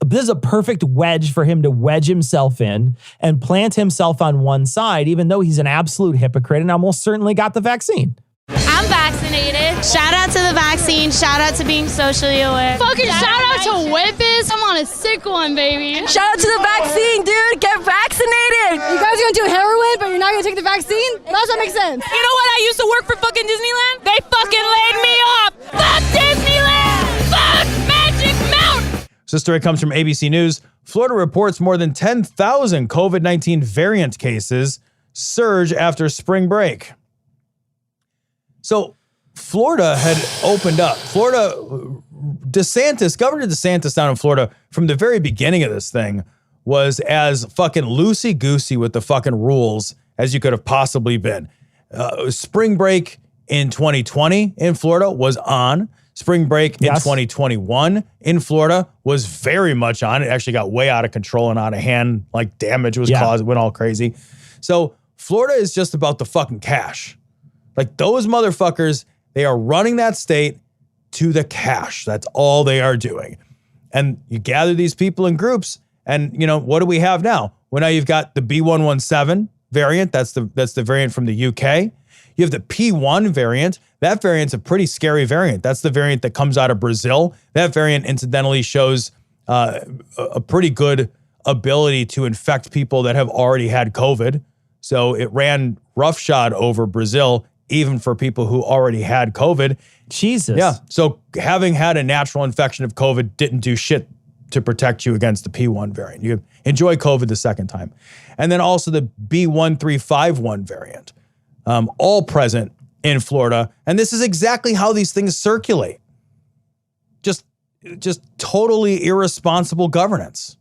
wedge for him to wedge himself in and plant himself on one side, even though he's an absolute hypocrite and almost certainly got the vaccine. I'm vaccinated. Shout out to the vaccine. Shout out to being socially aware. Fucking shout out to Whippets. I'm on a sick one, baby. Shout out to the vaccine, dude. Get vaccinated. You guys are gonna do heroin, but you're not gonna take the vaccine? That doesn't make sense. You know what? I used to work for fucking Disneyland. They fucking laid me off. Fuck Disneyland. Fuck Magic Mountain. So this story comes from ABC News. Florida reports more than 10,000 COVID-19 variant cases surge after spring break. So Florida had opened up. Governor DeSantis down in Florida from the very beginning of this thing was as fucking loosey-goosey with the fucking rules as you could have possibly been. Spring break in 2020 in Florida was on. Spring break in 2021 in Florida was very much on. It actually got way out of control and out of hand. Like damage was caused. It went all crazy. So Florida is just about the fucking cash. Like those motherfuckers, they are running that state to the cash. That's all they are doing. And you gather these people in groups and, you know, what do we have now? Well, now you've got the B117 variant. That's the variant from the UK. You have the P1 variant. That variant's a pretty scary variant. That's the variant that comes out of Brazil. That variant incidentally shows a pretty good ability to infect people that have already had COVID. So it ran roughshod over Brazil, even for people who already had COVID. Jesus. Yeah. So having had a natural infection of COVID didn't do shit to protect you against the P1 variant. You enjoy COVID the second time. And then also the B1351 variant, all present in Florida. And this is exactly how these things circulate. Just totally irresponsible governance.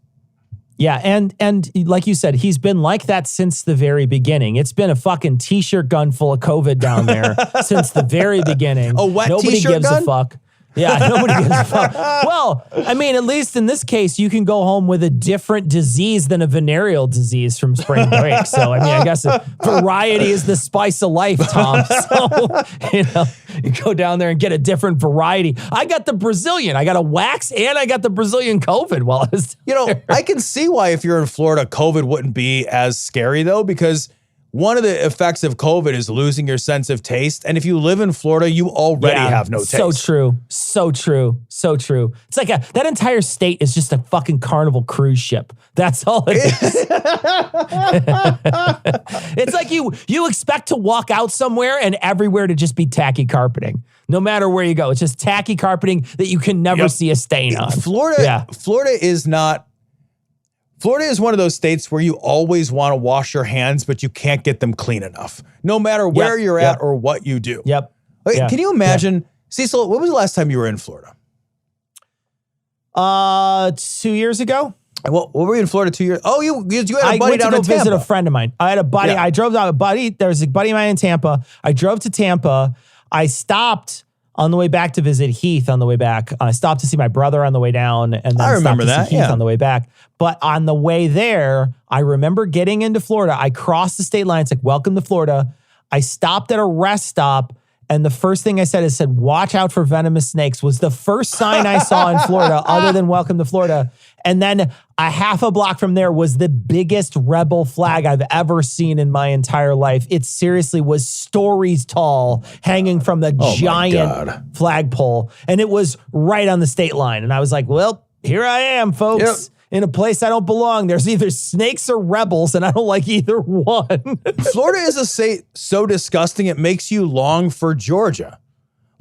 Yeah, and like you said, he's been like that since the very beginning. It's been a fucking t-shirt gun full of COVID down there since the very beginning. A wet Nobody t-shirt gives gun? a fuck. Yeah, nobody gives a fuck. Well, I mean, at least in this case, you can go home with a different disease than a venereal disease from spring break. So, I mean, I guess variety is the spice of life, Tom. So, you know, you go down there and get a different variety. I got the Brazilian. I got a wax and I got the Brazilian COVID while I was there. I can see why if you're in Florida, COVID wouldn't be as scary, though, because one of the effects of COVID is losing your sense of taste. And if you live in Florida, you already have no taste. So true. So true. So true. It's like that entire state is just a fucking Carnival cruise ship. That's all it is. It's like you expect to walk out somewhere and everywhere to just be tacky carpeting. No matter where you go. It's just tacky carpeting that you can never see a stain on. Florida is one of those states where you always want to wash your hands, but you can't get them clean enough, no matter where you're at or what you do. Yep. Can you imagine, Cecil, when was the last time you were in Florida? 2 years ago. What were you in Florida 2 years? Oh, you had a buddy down in Tampa. I went to go visit a friend of mine. I had a buddy. Yeah. I drove down a buddy. There was a buddy of mine in Tampa. I drove to Tampa. I stopped on the way back to visit Heath on the way back. I stopped to see my brother on the way down, and then I remember stopped to see that, Heath on the way back. But on the way there, I remember getting into Florida. I crossed the state line. It's like, welcome to Florida. I stopped at a rest stop, and the first thing I said is, watch out for venomous snakes, was the first sign I saw in Florida other than welcome to Florida. And then a half a block from there was the biggest rebel flag I've ever seen in my entire life. It seriously was stories tall, hanging from the giant flagpole. And it was right on the state line. And I was like, well, here I am, folks. Yep. In a place I don't belong. There's either snakes or rebels, and I don't like either one. Florida is a state so disgusting, it makes you long for Georgia.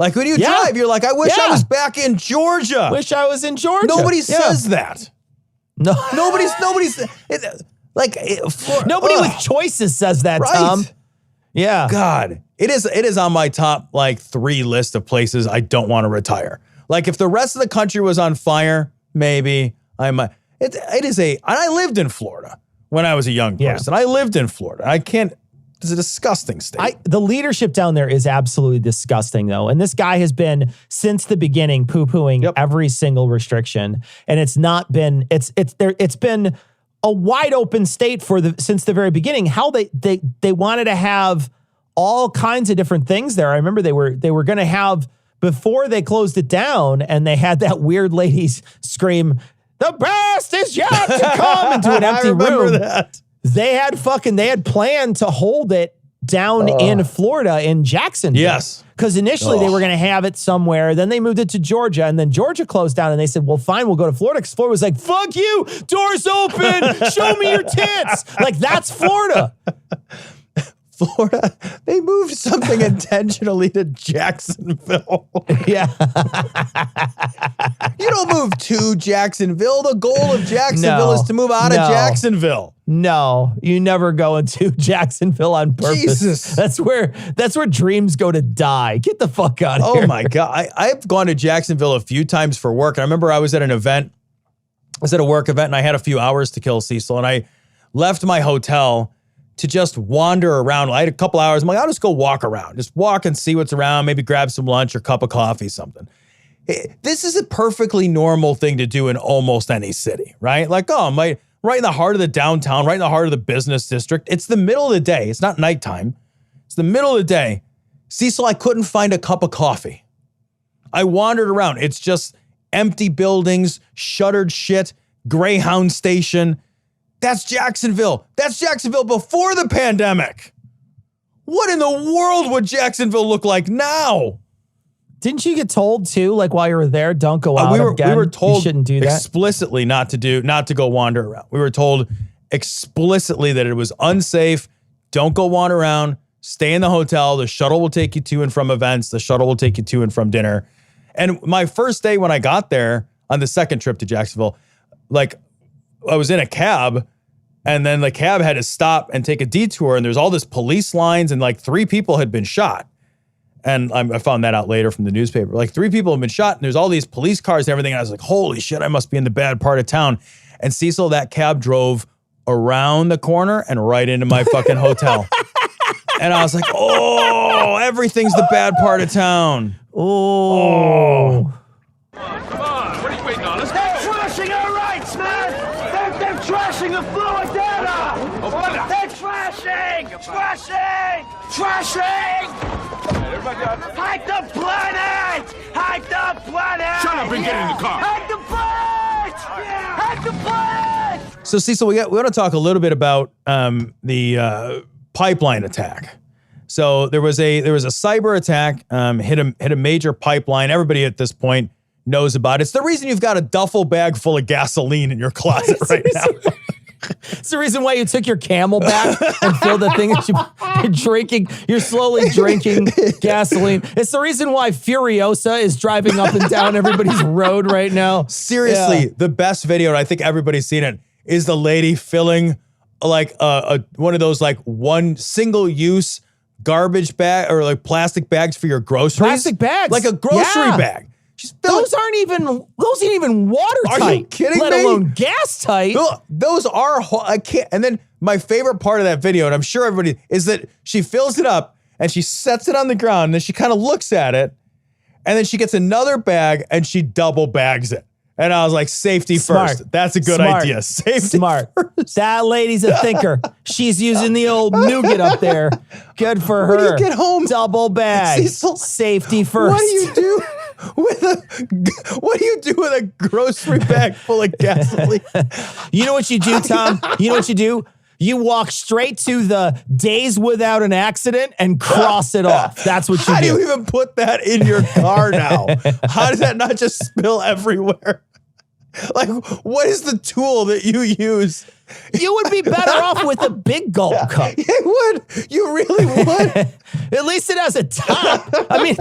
Like when you drive, you're like, I wish I was back in Georgia. Wish I was in Georgia. Nobody says that. No, nobody's nobody with choices says that, right. Tom. Yeah. God, it is on my top like 3 list of places I don't want to retire. Like if the rest of the country was on fire, maybe I might. And I lived in Florida when I was a young person. I lived in Florida. I can't. It's a disgusting state. The leadership down there is absolutely disgusting, though. And this guy has been, since the beginning, poo-pooing every single restriction. And it's not been, it's been a wide open state since the very beginning. How they wanted to have all kinds of different things there. I remember they were going to have, before they closed it down, and they had that weird lady scream, "The best is yet to come," into an empty room. That. They had planned to hold it down in Florida, in Jacksonville. Yes. Because initially they were going to have it somewhere. Then they moved it to Georgia, and then Georgia closed down, and they said, well, fine, we'll go to Florida. Because Florida was like, fuck you, doors open, show me your tits. Like, that's Florida. Florida, they moved something intentionally to Jacksonville. Yeah. You don't move to Jacksonville. The goal of Jacksonville is to move out of Jacksonville. No, you never go into Jacksonville on purpose. Jesus. That's where dreams go to die. Get the fuck out of here. Oh my God. I've gone to Jacksonville a few times for work. I remember I was at an event. I was at a work event and I had a few hours to kill, Cecil, and I left my hotel to just wander around. I had a couple hours. I'm like, I'll just go walk around. Just walk and see what's around. Maybe grab some lunch or cup of coffee, something. This is a perfectly normal thing to do in almost any city, right? Like, right in the heart of the downtown, right in the heart of the business district. It's the middle of the day. It's not nighttime. It's the middle of the day. Cecil, I couldn't find a cup of coffee. I wandered around. It's just empty buildings, shuttered shit, Greyhound station. That's Jacksonville. That's Jacksonville before the pandemic. What in the world would Jacksonville look like now? Didn't you get told too, like while you were there, don't go out again? We were told you shouldn't do that. Explicitly not to go wander around. We were told explicitly that it was unsafe. Don't go wander around. Stay in the hotel. The shuttle will take you to and from events. The shuttle will take you to and from dinner. And my first day when I got there on the second trip to Jacksonville, like I was in a cab and then the cab had to stop and take a detour and there's all this police lines and like 3 people had been shot. And I found that out later from the newspaper. Like 3 people have been shot and there's all these police cars and everything. And I was like, holy shit, I must be in the bad part of town. And Cecil, that cab drove around the corner and right into my fucking hotel. And I was like, oh, everything's the bad part of town. Oh. Come on, what are you waiting on? Let's go. They're trashing our rights, man. They're trashing the Florida data. They're trashing. Hide the planet! Hide the planet! Shut up and get in the car. Hide the planet! Hide the planet! So Cecil, we want to talk a little bit about the pipeline attack. So there was a cyber attack, hit a major pipeline. Everybody at this point knows about it. It's the reason you've got a duffel bag full of gasoline in your closet right now. It's the reason why you took your Camelback and filled the thing that you're drinking. You're slowly drinking gasoline. It's the reason why Furiosa is driving up and down everybody's road right now. Seriously, the best video, and I think everybody's seen it, is the lady filling like one of those like one single use garbage bag or like plastic bags for your groceries. Plastic bags, like a grocery bag. Those ain't even watertight. Are you kidding me? Let alone gas tight. Those are, I can't. And then my favorite part of that video, and I'm sure everybody, is that she fills it up and she sets it on the ground and then she kind of looks at it and then she gets another bag and she double bags it. And I was like, safety first. That's a good idea. Safety first. That lady's a thinker. She's using the old nougat up there. Good for her. When you get home, double bag. Safety first. What do you do with a grocery bag full of gasoline? You know what you do, Tom? You know what you do? You walk straight to the days without an accident and cross it off. That's what you do. How do you even put that in your car now? How does that not just spill everywhere? Like, what is the tool that you use? You would be better off with a big gulp cup. You would. You really would. At least it has a top. I mean,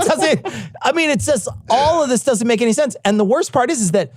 it's just all of this doesn't make any sense. And the worst part is that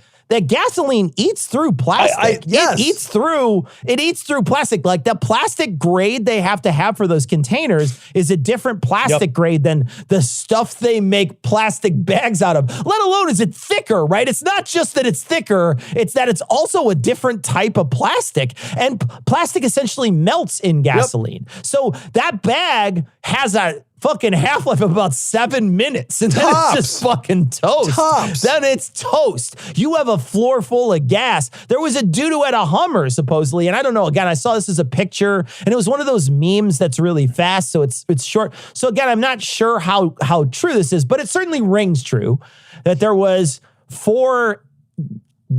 gasoline eats through plastic. Yes. It eats through plastic. Like the plastic grade they have to have for those containers is a different plastic grade than the stuff they make plastic bags out of. Let alone is it thicker, right? It's not just that it's thicker, it's that it's also a different type of plastic. And plastic essentially melts in gasoline. So that bag has a fucking half-life of about 7 minutes, and then it's just fucking toast. Then it's toast. You have a floor full of gas. There was a dude who had a Hummer, supposedly, and I don't know, again, I saw this as a picture, and it was one of those memes that's really fast, so it's short. So again, I'm not sure how true this is, but it certainly rings true that there was 4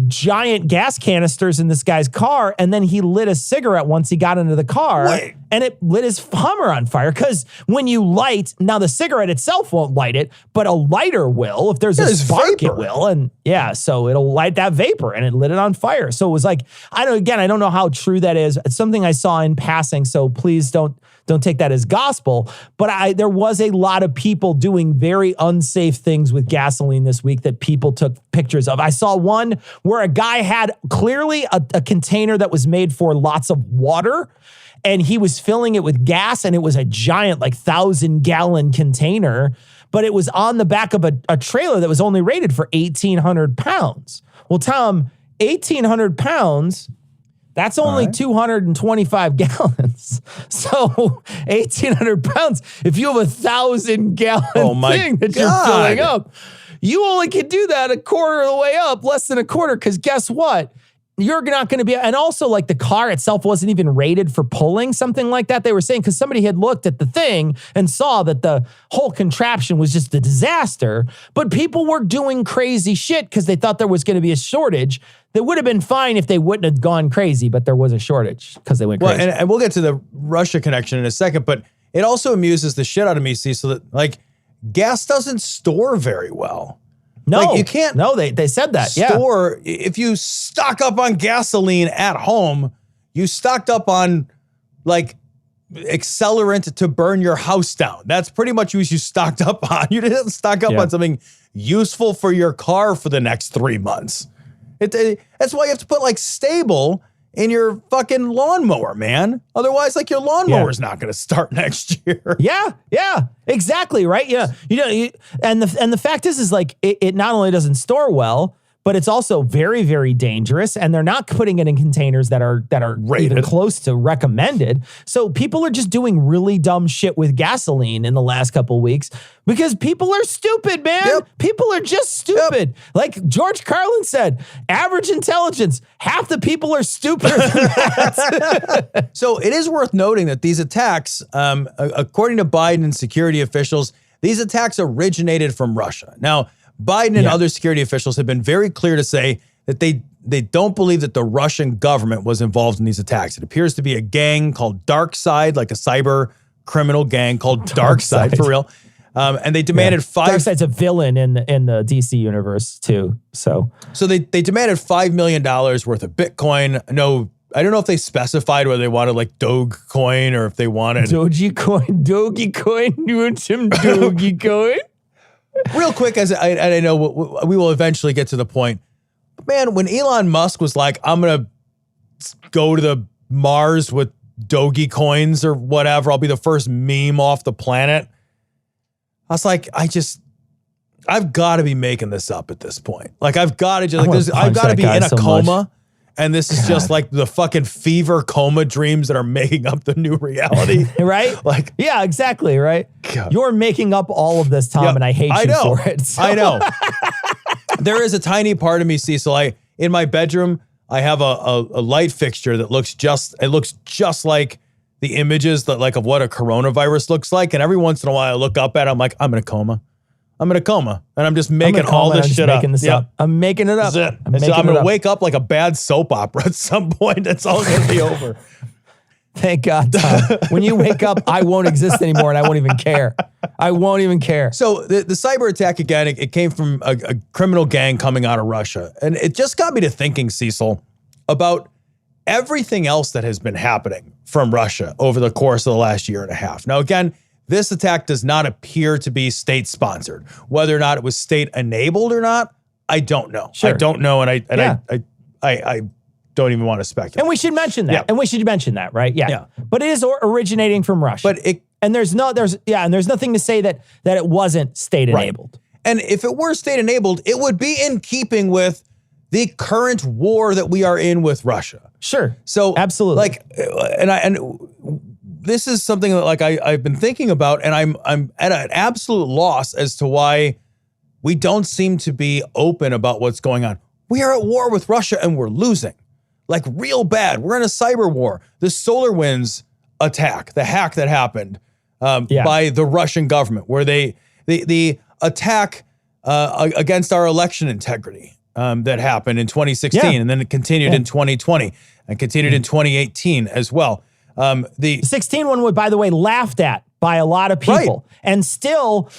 giant gas canisters in this guy's car, and then he lit a cigarette once he got into the car. Wait. And it lit his Hummer on fire. Because when you light, now the cigarette itself won't light it, but a lighter will. If there's a spark, it will. And so it'll light that vapor, and it lit it on fire. So it was like, I don't know how true that is. It's something I saw in passing, so please don't take that as gospel. But there was a lot of people doing very unsafe things with gasoline this week that people took pictures of. I saw one where a guy had clearly a container that was made for lots of water, and he was filling it with gas, and it was a giant, like 1,000-gallon container, but it was on the back of a trailer that was only rated for 1,800 pounds. Well, Tom, 1,800 pounds, that's only 225 gallons. So 1,800 pounds, if you have 1,000-gallon thing that you're filling up, you only can do that a quarter of the way up, less than a quarter, because guess what? You're not going to be, and also like the car itself wasn't even rated for pulling, something like that. They were saying, because somebody had looked at the thing and saw that the whole contraption was just a disaster, but people were doing crazy shit because they thought there was going to be a shortage. That would have been fine if they wouldn't have gone crazy, but there was a shortage because they went crazy. Well, and we'll get to the Russia connection in a second, but it also amuses the shit out of me, so that like gas doesn't store very well. No, like, you can't. No, they said that. Store, if you stock up on gasoline at home, you stocked up on like accelerant to burn your house down. That's pretty much what you stocked up on. You didn't stock up on something useful for your car for the next 3 months. That's why you have to put like stable in your fucking lawnmower, man. Otherwise, like your lawnmower's not going to start next year. Yeah, exactly, right? Yeah, and the fact is like it not only doesn't store well, but it's also very, very dangerous, and they're not putting it in containers that are rated, even close to recommended. So people are just doing really dumb shit with gasoline in the last couple of weeks because people are stupid, man. People are just stupid. Like George Carlin said, average intelligence, half the people are stupider than that. So it is worth noting that these attacks, according to Biden and security officials, these attacks originated from Russia. Now, Biden and other security officials have been very clear to say that they don't believe that the Russian government was involved in these attacks. It appears to be a gang called Dark Side, like a cyber criminal gang called Dark Side, for real. And they demanded Darkseid's a villain in the DC universe too. So they demanded $5 million worth of Bitcoin. No, I don't know if they specified whether they wanted like Dogecoin or if they wanted Dogecoin, you want some Dogecoin? Real quick, as I know we will eventually get to the point. Man, when Elon Musk was like, I'm going to go to the Mars with Dogecoins or whatever, I'll be the first meme off the planet. I was like, I've got to be making this up at this point. Like, I've got to I've got to be in a coma. And this is just like the fucking fever coma dreams that are making up the new reality. Right? Like, yeah, exactly. Right. God. You're making up all of this, Tom, and I hate you for it. So. I know. There is a tiny part of me, Cecil. In my bedroom, I have a light fixture that looks just like the images that like of what a coronavirus looks like. And every once in a while I look up at it, I'm like, I'm in a coma. And I'm just making all this shit up. I'm making it up. That's it. I'm going to wake up like a bad soap opera at some point. That's all going to be over. Thank God, Tom. When you wake up, I won't exist anymore and I won't even care. I won't even care. So the cyber attack, again, it came from a criminal gang coming out of Russia. And it just got me to thinking, Cecil, about everything else that has been happening from Russia over the course of the last year and a half. Now, again, this attack does not appear to be state-sponsored. Whether or not it was state-enabled or not, I don't know. Sure. I don't know, and I don't even want to speculate. And we should mention that. Yeah. And we should mention that, right? Yeah. Yeah. But it is originating from Russia. And there's nothing to say that it wasn't state-enabled. Right. And if it were state-enabled, it would be in keeping with the current war that we are in with Russia. Sure. So absolutely. And this is something that I've been thinking about, and I'm at an absolute loss as to why we don't seem to be open about what's going on. We are at war with Russia and we're losing. Like real bad. We're in a cyber war. The SolarWinds attack, the hack that happened by the Russian government, where the attack against our election integrity that happened in 2016, and then it continued in 2020 and continued in 2018 as well. The 16 one was, by the way, laughed at by a lot of people, and still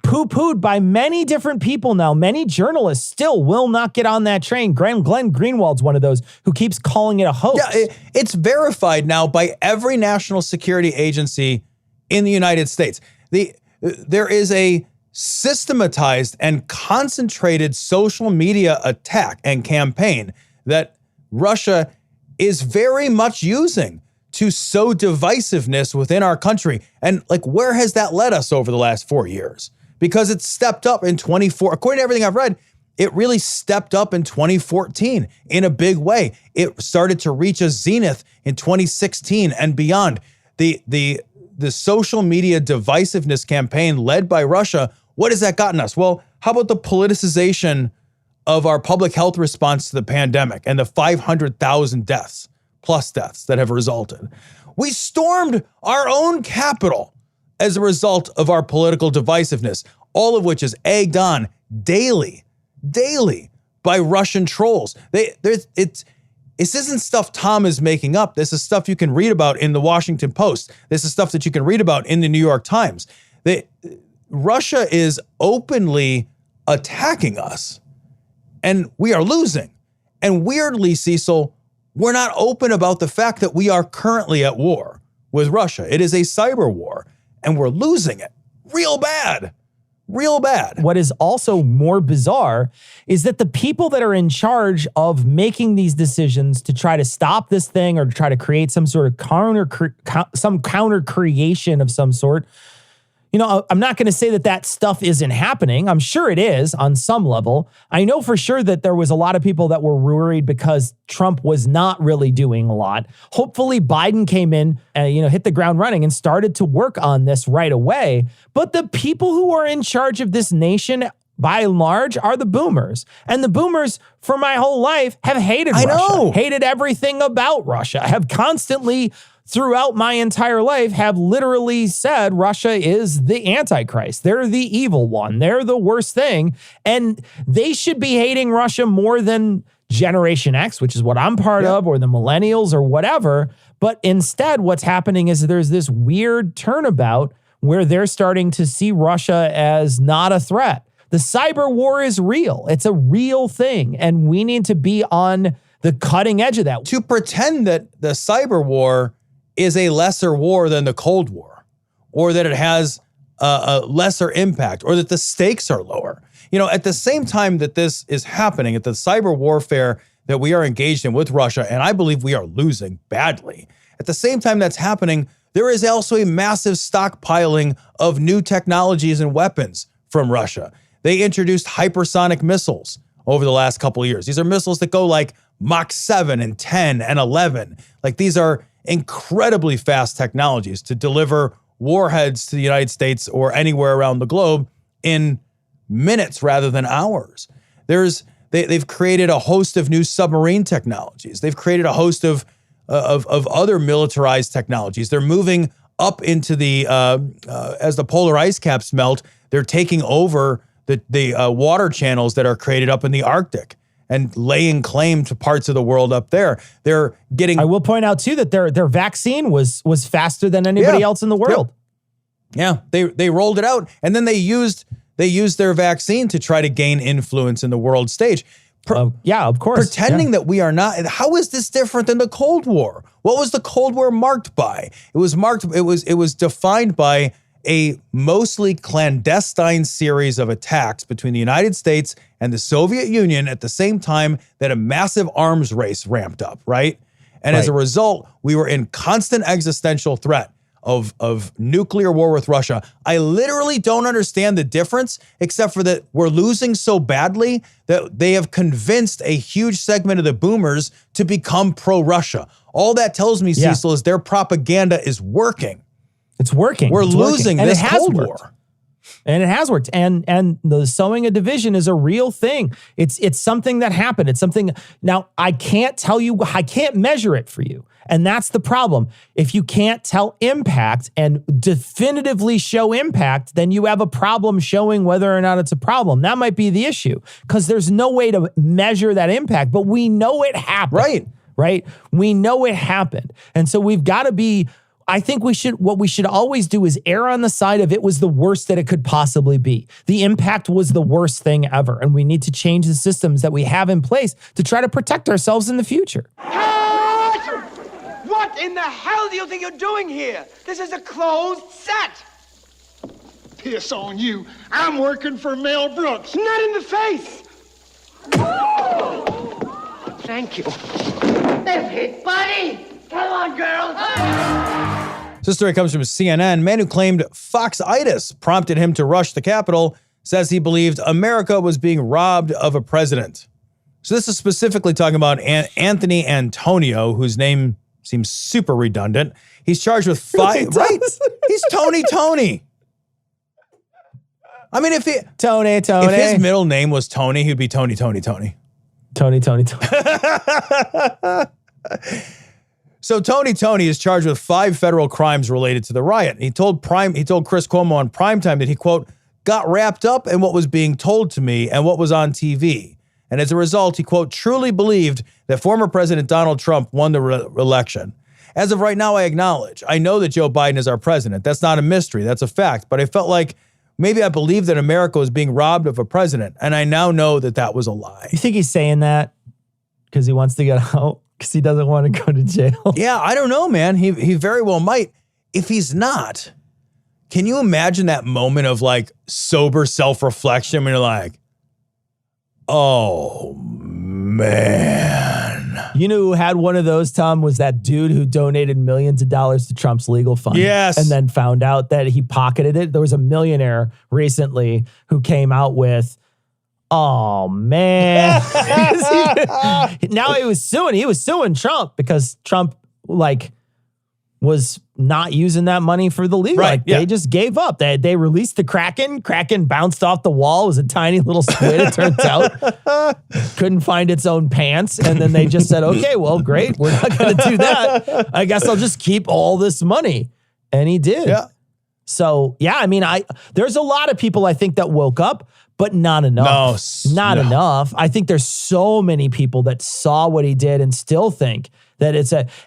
poo-pooed by many different people now. Many journalists still will not get on that train. Glenn Greenwald's one of those who keeps calling it a hoax. Yeah, it's verified now by every national security agency in the United States. There is a systematized and concentrated social media attack and campaign that Russia is very much using to sow divisiveness within our country. And where has that led us over the last 4 years? Because it stepped up in 24, according to everything I've read, it really stepped up in 2014 in a big way. It started to reach a zenith in 2016 and beyond. The social media divisiveness campaign led by Russia, what has that gotten us? Well, how about the politicization of our public health response to the pandemic and the 500,000 plus deaths that have resulted? We stormed our own Capitol as a result of our political divisiveness, all of which is egged on daily by Russian trolls. This isn't stuff Tom is making up. This is stuff you can read about in the Washington Post. This is stuff that you can read about in the New York Times. Russia is openly attacking us, and we are losing. And weirdly, Cecil, we're not open about the fact that we are currently at war with Russia. It is a cyber war, and we're losing it real bad. Real bad. What is also more bizarre is that the people that are in charge of making these decisions to try to stop this thing or to try to create some sort of counter creation of some sort, I'm not going to say that stuff isn't happening. I'm sure it is on some level. I know for sure that there was a lot of people that were worried because Trump was not really doing a lot. Hopefully Biden came in and, hit the ground running and started to work on this right away. But the people who are in charge of this nation, by and large, are the boomers. And the boomers, for my whole life, have hated Russia. Hated everything about Russia. Have constantly, throughout my entire life, have literally said Russia is the Antichrist. They're the evil one. They're the worst thing. And they should be hating Russia more than Generation X, which is what I'm part of, or the millennials or whatever. But instead, what's happening is there's this weird turnabout where they're starting to see Russia as not a threat. The cyber war is real. It's a real thing. And we need to be on the cutting edge of that. To pretend that the cyber war is a lesser war than the Cold War, or that it has a lesser impact, or that the stakes are lower. At the same time that this is happening, at the cyber warfare that we are engaged in with Russia, and I believe we are losing badly, at the same time that's happening, there is also a massive stockpiling of new technologies and weapons from Russia. They introduced hypersonic missiles over the last couple of years. These are missiles that go like Mach 7 and 10 and 11. These are incredibly fast technologies to deliver warheads to the United States or anywhere around the globe in minutes rather than hours. They've created a host of new submarine technologies. They've created a host of other militarized technologies. They're moving up into as the polar ice caps melt, they're taking over the water channels that are created up in the Arctic. and laying claim to parts of the world up there. They're getting. I will point out too that their vaccine was faster than anybody else in the world. Yep. Yeah, they rolled it out, and then they used their vaccine to try to gain influence in the world stage. Of course. Pretending that we are not. How is this different than the Cold War? What was the Cold War marked by? It was defined by a mostly clandestine series of attacks between the United States and the Soviet Union at the same time that a massive arms race ramped up, right? And as a result, we were in constant existential threat of nuclear war with Russia. I literally don't understand the difference, except for that we're losing so badly that they have convinced a huge segment of the boomers to become pro-Russia. All that tells me, Cecil, is their propaganda is working. It's working. We're losing this Cold War. And it has worked. And the sowing a division is a real thing. It's something that happened. It's something. Now, I can't tell you, I can't measure it for you. And that's the problem. If you can't tell impact and definitively show impact, then you have a problem showing whether or not it's a problem. That might be the issue, because there's no way to measure that impact, but we know it happened. Right? We know it happened. And so we've got to be, I think what we should always do is err on the side of it was the worst that it could possibly be. The impact was the worst thing ever. And we need to change the systems that we have in place to try to protect ourselves in the future. What in the hell do you think you're doing here? This is a closed set. Piss on you. I'm working for Mel Brooks. Not in the face. Thank you. That's it, buddy. Come on, girls. This story comes from CNN. Man who claimed Fox-itis prompted him to rush the Capitol says he believed America was being robbed of a president. So this is specifically talking about Anthony Antonio, whose name seems super redundant. He's charged with five. Right? He's Tony. I mean, if his middle name was Tony, he'd be Tony. Tony. So Tony is charged with 5 federal crimes related to the riot. He told Chris Cuomo on primetime that he, quote, got wrapped up in what was being told to me and what was on TV. And as a result, he, quote, truly believed that former President Donald Trump won the election. As of right now, I know that Joe Biden is our president. That's not a mystery. That's a fact. But I felt like maybe I believed that America was being robbed of a president. And I now know that that was a lie. You think he's saying that because he wants to get out? Because he doesn't want to go to jail? Yeah, I don't know, man. He very well might. If he's not, can you imagine that moment of like sober self-reflection when you're like, oh, man. You know who had one of those, Tom, was that dude who donated millions of dollars to Trump's legal fund. Yes. And then found out that he pocketed it. There was a millionaire recently who came out with, oh, man. Now he was suing Trump because Trump, was not using that money for the legal. Right, They just gave up. They released the Kraken. Kraken bounced off the wall. It was a tiny little squid, it turns out. Couldn't find its own pants. And then they just said, okay, well, great. We're not going to do that. I guess I'll just keep all this money. And he did. Yeah. So, yeah, I mean, there's a lot of people I think that woke up, but not enough. Not enough. I think there's so many people that saw what he did and still think that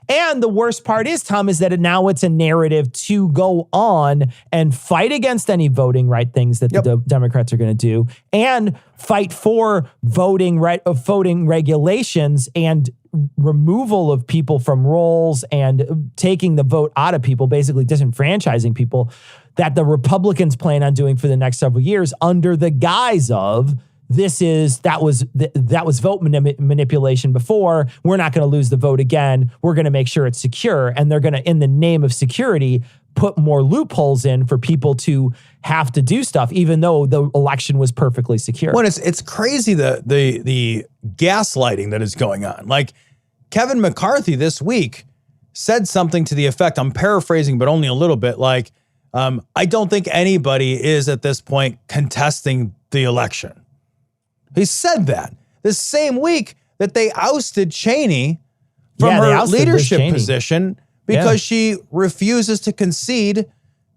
and the worst part is, Tom, is that now it's a narrative to go on and fight against any voting right things that the Democrats are going to do and fight for voting regulations and removal of people from roles and taking the vote out of people, basically disenfranchising people, that the Republicans plan on doing for the next several years under the guise of that was vote manipulation before. We're not going to lose the vote again. We're going to make sure it's secure. And they're going to, in the name of security, put more loopholes in for people to have to do stuff, even though the election was perfectly secure. Well, it's crazy the gaslighting that is going on. Like Kevin McCarthy this week said something to the effect, I'm paraphrasing, but only a little bit, like, I don't think anybody is at this point contesting the election. He said that the same week that they ousted Cheney from her leadership position because she refuses to concede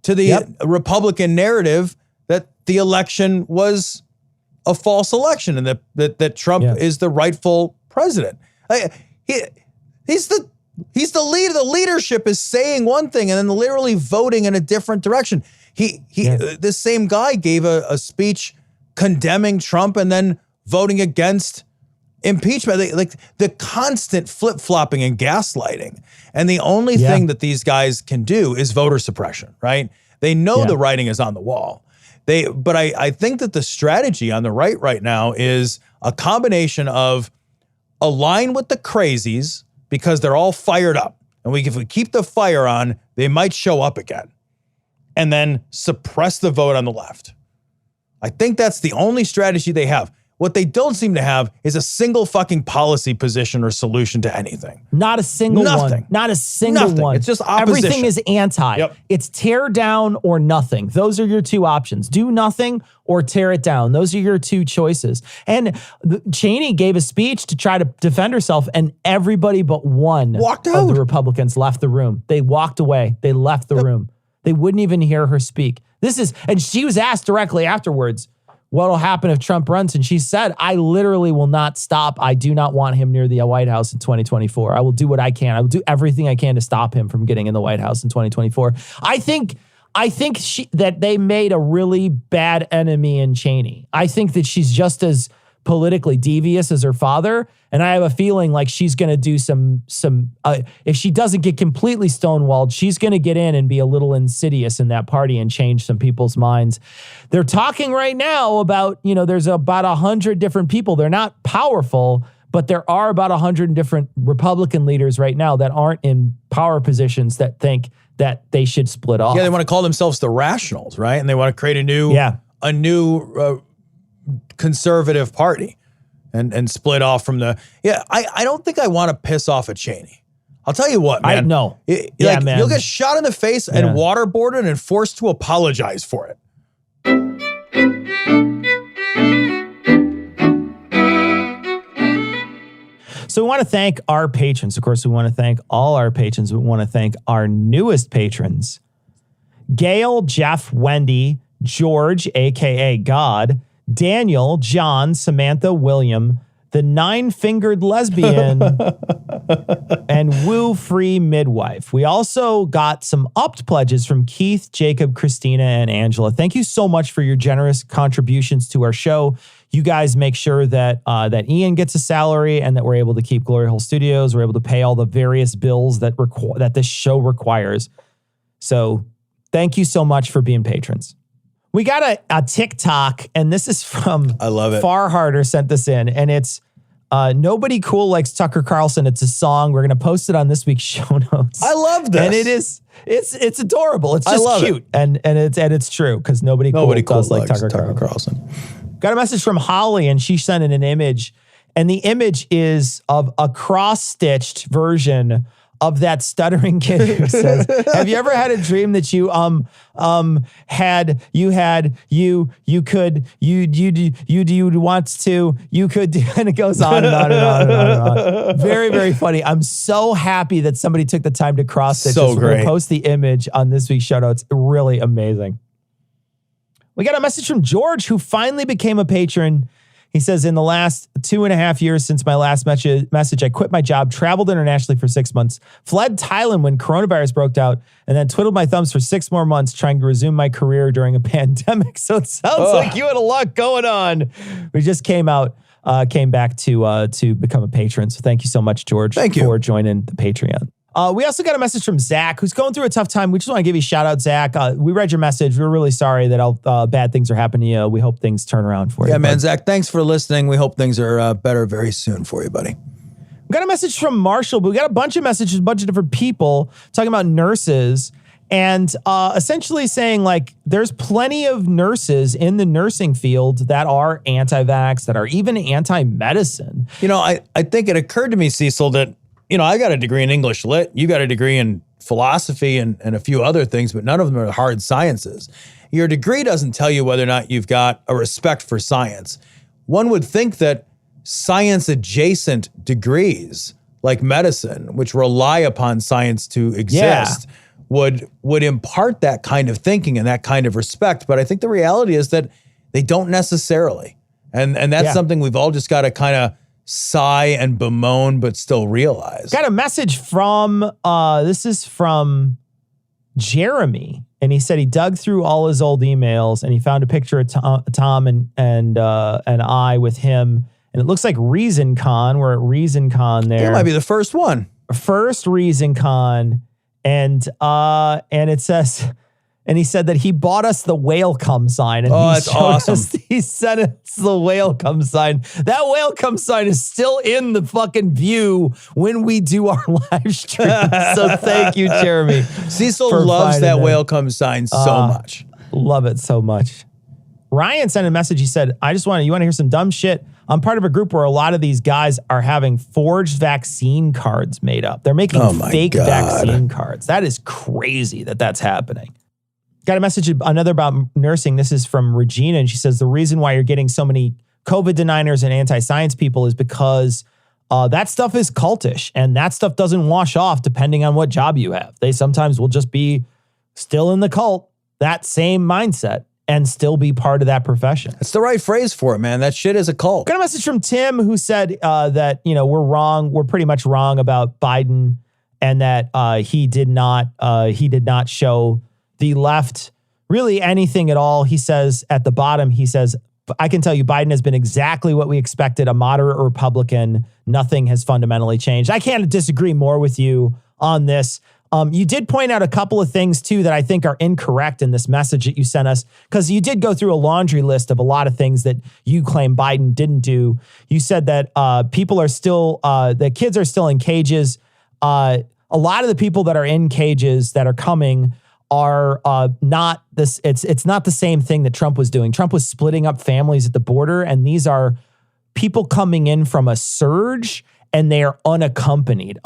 to the Republican narrative that the election was a false election and that Trump is the rightful president. He's the leader. The leadership is saying one thing and then literally voting in a different direction. This same guy gave a speech condemning Trump and then voting against impeachment. Like the constant flip-flopping and gaslighting. And the only thing that these guys can do is voter suppression, right? They know the writing is on the wall. But I think that the strategy on the right now is a combination of align with the crazies because they're all fired up. And if we keep the fire on, they might show up again. And then suppress the vote on the left. I think that's the only strategy they have. What they don't seem to have is a single fucking policy position or solution to anything. Not a single one. Not a single one. It's just opposition. Everything is anti. Yep. It's tear down or nothing. Those are your two options. Do nothing or tear it down. Those are your two choices. And Cheney gave a speech to try to defend herself, and everybody but one walked out. Of the Republicans left the room. They walked away. They left the room. They wouldn't even hear her speak. And she was asked directly afterwards, what'll happen if Trump runs? And she said, I literally will not stop. I do not want him near the White House in 2024. I will do what I can. I will do everything I can to stop him from getting in the White House in 2024. I think that they made a really bad enemy in Cheney. I think that she's just as politically devious as her father. And I have a feeling like she's going to do if she doesn't get completely stonewalled, she's going to get in and be a little insidious in that party and change some people's minds. They're talking right now about, there's about 100 different people. They're not powerful, but there are about 100 different Republican leaders right now that aren't in power positions that think that they should split off. Yeah, they want to call themselves the Rationals, right? And they want to create a new conservative party and split off from I don't think I want to piss off a Cheney. I'll tell you what, man. Man. You'll get shot in the face and waterboarded and forced to apologize for it. So we want to thank our patrons. Of course, we want to thank all our patrons. We want to thank our newest patrons: Gail, Jeff, Wendy, George, a.k.a. God, Daniel, John, Samantha, William, the 9-fingered lesbian, and woo-free midwife. We also got some upped pledges from Keith, Jacob, Christina, and Angela. Thank you so much for your generous contributions to our show. You guys make sure that Ian gets a salary and that we're able to keep Glory Hole Studios. We're able to pay all the various bills that this show requires. So thank you so much for being patrons. We got a TikTok, and this is from I love it. Far Harder sent this in, and it's Nobody Cool Likes Tucker Carlson. It's a song. We're going to post it on this week's show notes. I love this. And it's adorable. It's just cute. And it's true, because nobody cool does like Tucker Carlson. Got a message from Holly, and she sent in an image, and the image is of a cross-stitched version of that stuttering kid who says, have you ever had a dream that you could and it goes on and on and on and on and on. Very, very funny. I'm so happy that somebody took the time to cross stitch. So great. We're gonna post the image on this week's show notes. Really amazing. We got a message from George, who finally became a patron. He says, in the last 2.5 years since my last message, I quit my job, traveled internationally for 6 months, fled Thailand when coronavirus broke out, and then twiddled my thumbs for 6 more months trying to resume my career during a pandemic. So it sounds like you had a lot going on. We just came back to become a patron. So thank you so much, George, for joining the Patreon. We also got a message from Zach, who's going through a tough time. We just want to give you a shout out, Zach. We read your message. We're really sorry that all bad things are happening to you. We hope things turn around for you. Yeah, man, Zach, thanks for listening. We hope things are better very soon for you, buddy. We got a message from Marshall, but we got a bunch of messages, a bunch of different people talking about nurses and essentially saying, like, there's plenty of nurses in the nursing field that are anti-vax, that are even anti-medicine. I think it occurred to me, Cecil, that I got a degree in English Lit. You got a degree in philosophy and a few other things, but none of them are hard sciences. Your degree doesn't tell you whether or not you've got a respect for science. One would think that science-adjacent degrees, like medicine, which rely upon science to exist, would impart that kind of thinking and that kind of respect. But I think the reality is that they don't necessarily. And that's something we've all just got to kind of sigh and bemoan, but still realize. Got a message from, this is from Jeremy. And he said he dug through all his old emails and he found a picture of Tom and I with him. And it looks like ReasonCon. We're at ReasonCon there. That might be the first one. First ReasonCon. And it says, and he said that he bought us the whale come sign. And that's awesome. He sent us the whale come sign. That whale come sign is still in the fucking view when we do our live stream. So thank you, Jeremy. Cecil loves that whale come sign so much. Love it so much. Ryan sent a message. He said, you want to hear some dumb shit? I'm part of a group where a lot of these guys are having forged vaccine cards made up. They're making fake vaccine cards. That is crazy that that's happening. Got a message, another about nursing. This is from Regina, and she says, the reason why you're getting so many COVID deniers and anti-science people is because that stuff is cultish, and that stuff doesn't wash off depending on what job you have. They sometimes will just be still in the cult, that same mindset, and still be part of that profession. That's the right phrase for it, man. That shit is a cult. Got a message from Tim who said that, we're wrong. We're pretty much wrong about Biden, and that he did not show the left really anything at all. He says at the bottom, he says, I can tell you Biden has been exactly what we expected, a moderate Republican. Nothing has fundamentally changed. I can't disagree more with you on this. You did point out a couple of things, too, that I think are incorrect in this message that you sent us, because you did go through a laundry list of a lot of things that you claim Biden didn't do. You said that people are still, the kids are still in cages. A lot of the people that are in cages that are coming are not this. It's not the same thing that Trump was doing. Trump was splitting up families at the border, and these are people coming in from a surge, and they are unaccompanied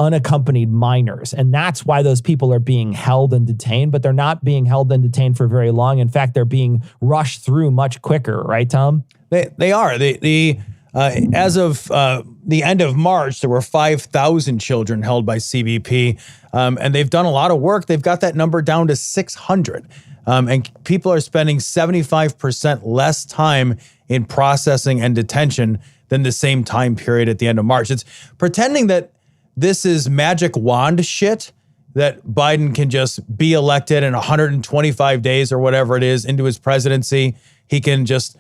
minors. And that's why those people are being held and detained, but they're not being held and detained for very long. In fact, they're being rushed through much quicker. Right, Tom? They are. As of the end of March, there were 5,000 children held by CBP, and they've done a lot of work. They've got that number down to 600, and people are spending 75% less time in processing and detention than the same time period at the end of March. It's pretending that this is magic wand shit, that Biden can just be elected in 125 days or whatever it is into his presidency. He can just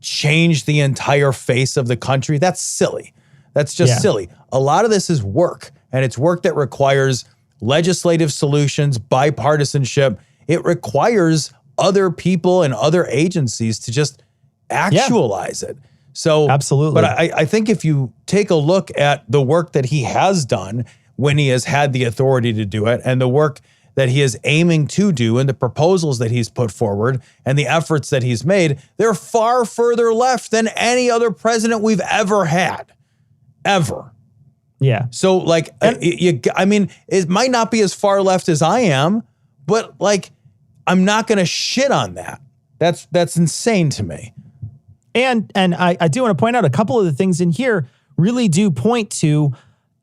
change the entire face of the country. That's silly. That's just silly. A lot of this is work, and it's work that requires legislative solutions, bipartisanship. It requires other people and other agencies to just actualize it. So absolutely. But I think if you take a look at the work that he has done when he has had the authority to do it, and the work that he is aiming to do, and the proposals that he's put forward, and the efforts that he's made, they're far further left than any other president we've ever had. Ever. Yeah. So it might not be as far left as I am, but I'm not going to shit on that. That's insane to me. And I do want to point out a couple of the things in here really do point to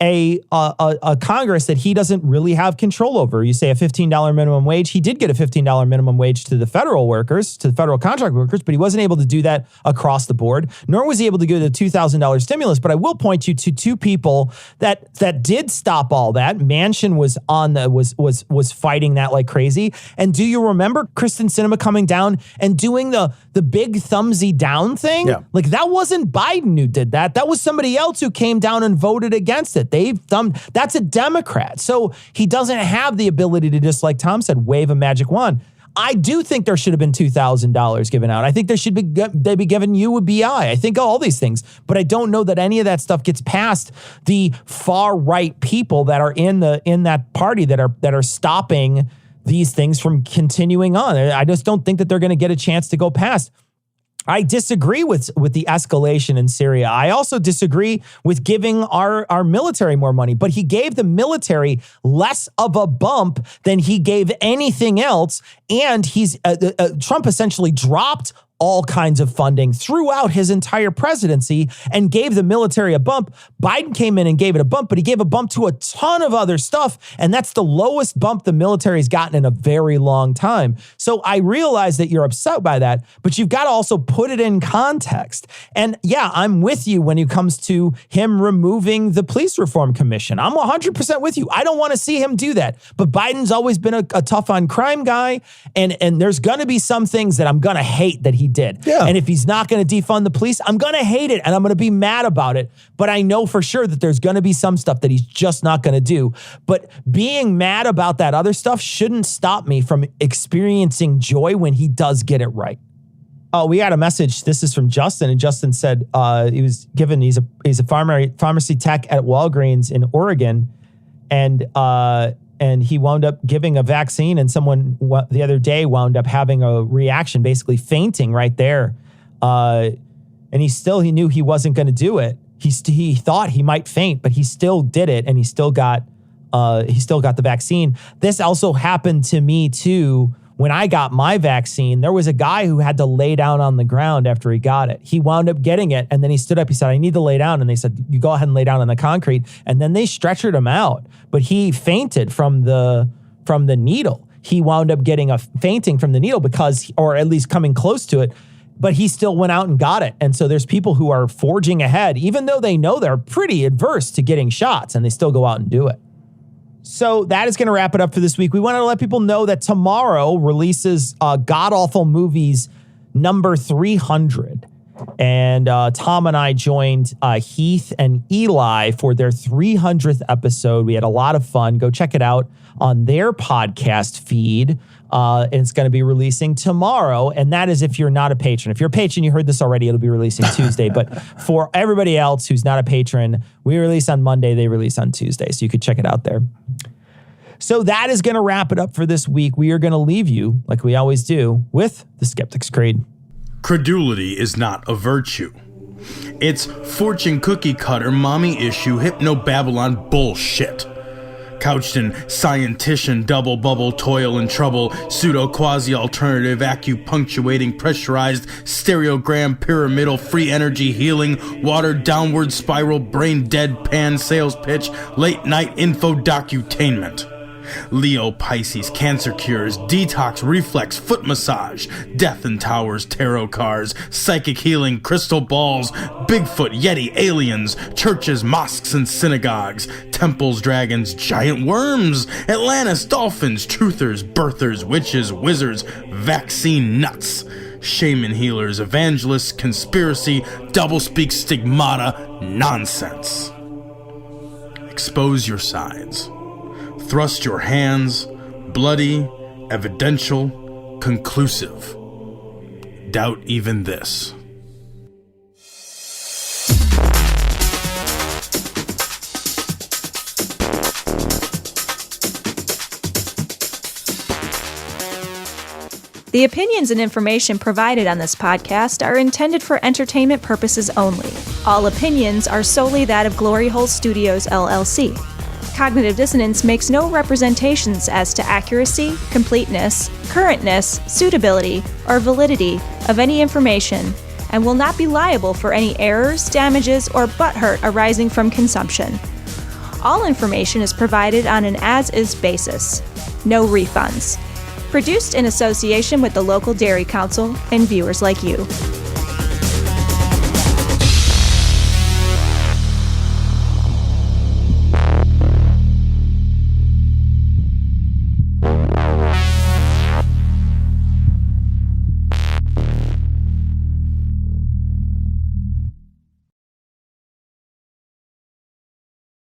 a Congress that he doesn't really have control over. You say a $15 minimum wage. He did get a $15 minimum wage to the federal workers, to the federal contract workers, but he wasn't able to do that across the board, nor was he able to give the $2,000 stimulus. But I will point you to two people that did stop all that. Manchin was fighting that like crazy. And do you remember Kristen Sinema coming down and doing the big thumbsy down thing? Yeah. Like, that wasn't Biden who did that. That was somebody else who came down and voted against it. That's a Democrat. So he doesn't have the ability to, just like Tom said, wave a magic wand. I do think there should have been $2,000 given out. I think they'd be giving you a BI. I think all these things, but I don't know that any of that stuff gets past the far right people that are in that party that are stopping these things from continuing on. I just don't think that they're going to get a chance to go past. I disagree with the escalation in Syria. I also disagree with giving our military more money, but he gave the military less of a bump than he gave anything else. And Trump essentially dropped all kinds of funding throughout his entire presidency and gave the military a bump. Biden came in and gave it a bump, but he gave a bump to a ton of other stuff. And that's the lowest bump the military's gotten in a very long time. So I realize that you're upset by that, but you've got to also put it in context. And yeah, I'm with you when it comes to him removing the police reform commission. I'm 100% with you. I don't want to see him do that. But Biden's always been a tough on crime guy. And there's going to be some things that I'm going to hate that he did. Yeah. And if he's not going to defund the police, I'm going to hate it and I'm going to be mad about it. But I know for sure that there's going to be some stuff that he's just not going to do. But being mad about that other stuff shouldn't stop me from experiencing joy when he does get it right. Oh, we got a message. This is from Justin, and Justin said he's a pharmacy tech at Walgreens in Oregon, and he wound up giving a vaccine, and someone the other day wound up having a reaction, basically fainting right there. And he knew he wasn't going to do it. He thought he might faint, but he still did it, and he still got the vaccine. This also happened to me too. When I got my vaccine, there was a guy who had to lay down on the ground after he got it. He wound up getting it, and then he stood up. He said, I need to lay down. And they said, you go ahead and lay down on the concrete. And then they stretchered him out. But he fainted from the needle. He wound up getting a fainting from the needle or at least coming close to it. But he still went out and got it. And so there's people who are forging ahead, even though they know they're pretty adverse to getting shots, and they still go out and do it. So that is going to wrap it up for this week. We wanted to let people know that tomorrow releases God-Awful Movies number 300. And Tom and I joined Heath and Eli for their 300th episode. We had a lot of fun. Go check it out on their podcast feed. And it's going to be releasing tomorrow. And that is if you're not a patron. If you're a patron, you heard this already, it'll be releasing Tuesday. But for everybody else who's not a patron, we release on Monday, they release on Tuesday. So you could check it out there. So that is going to wrap it up for this week. We are going to leave you, like we always do, with the Skeptic's Creed. Credulity is not a virtue. It's fortune cookie cutter, mommy issue, hypno-Babylon bullshit. Couched in scientician, double bubble, toil and trouble, pseudo quasi alternative, acupunctuating, pressurized, stereogram, pyramidal, free energy healing, water downward spiral, brain deadpan sales pitch, late night info docutainment. Leo, Pisces, cancer cures, detox, reflex, foot massage, death and towers, tarot cards, psychic healing, crystal balls, Bigfoot, Yeti, aliens, churches, mosques and synagogues, temples, dragons, giant worms, Atlantis, dolphins, truthers, birthers, witches, wizards, vaccine nuts, shaman healers, evangelists, conspiracy, doublespeak, stigmata, nonsense. Expose your sides. Thrust your hands, bloody, evidential, conclusive. Doubt even this. The opinions and information provided on this podcast are intended for entertainment purposes only. All opinions are solely that of Glory Hole Studios, LLC. Cognitive Dissonance makes no representations as to accuracy, completeness, currentness, suitability, or validity of any information, and will not be liable for any errors, damages, or butthurt arising from consumption. All information is provided on an as-is basis. No refunds. Produced in association with the local Dairy Council and viewers like you.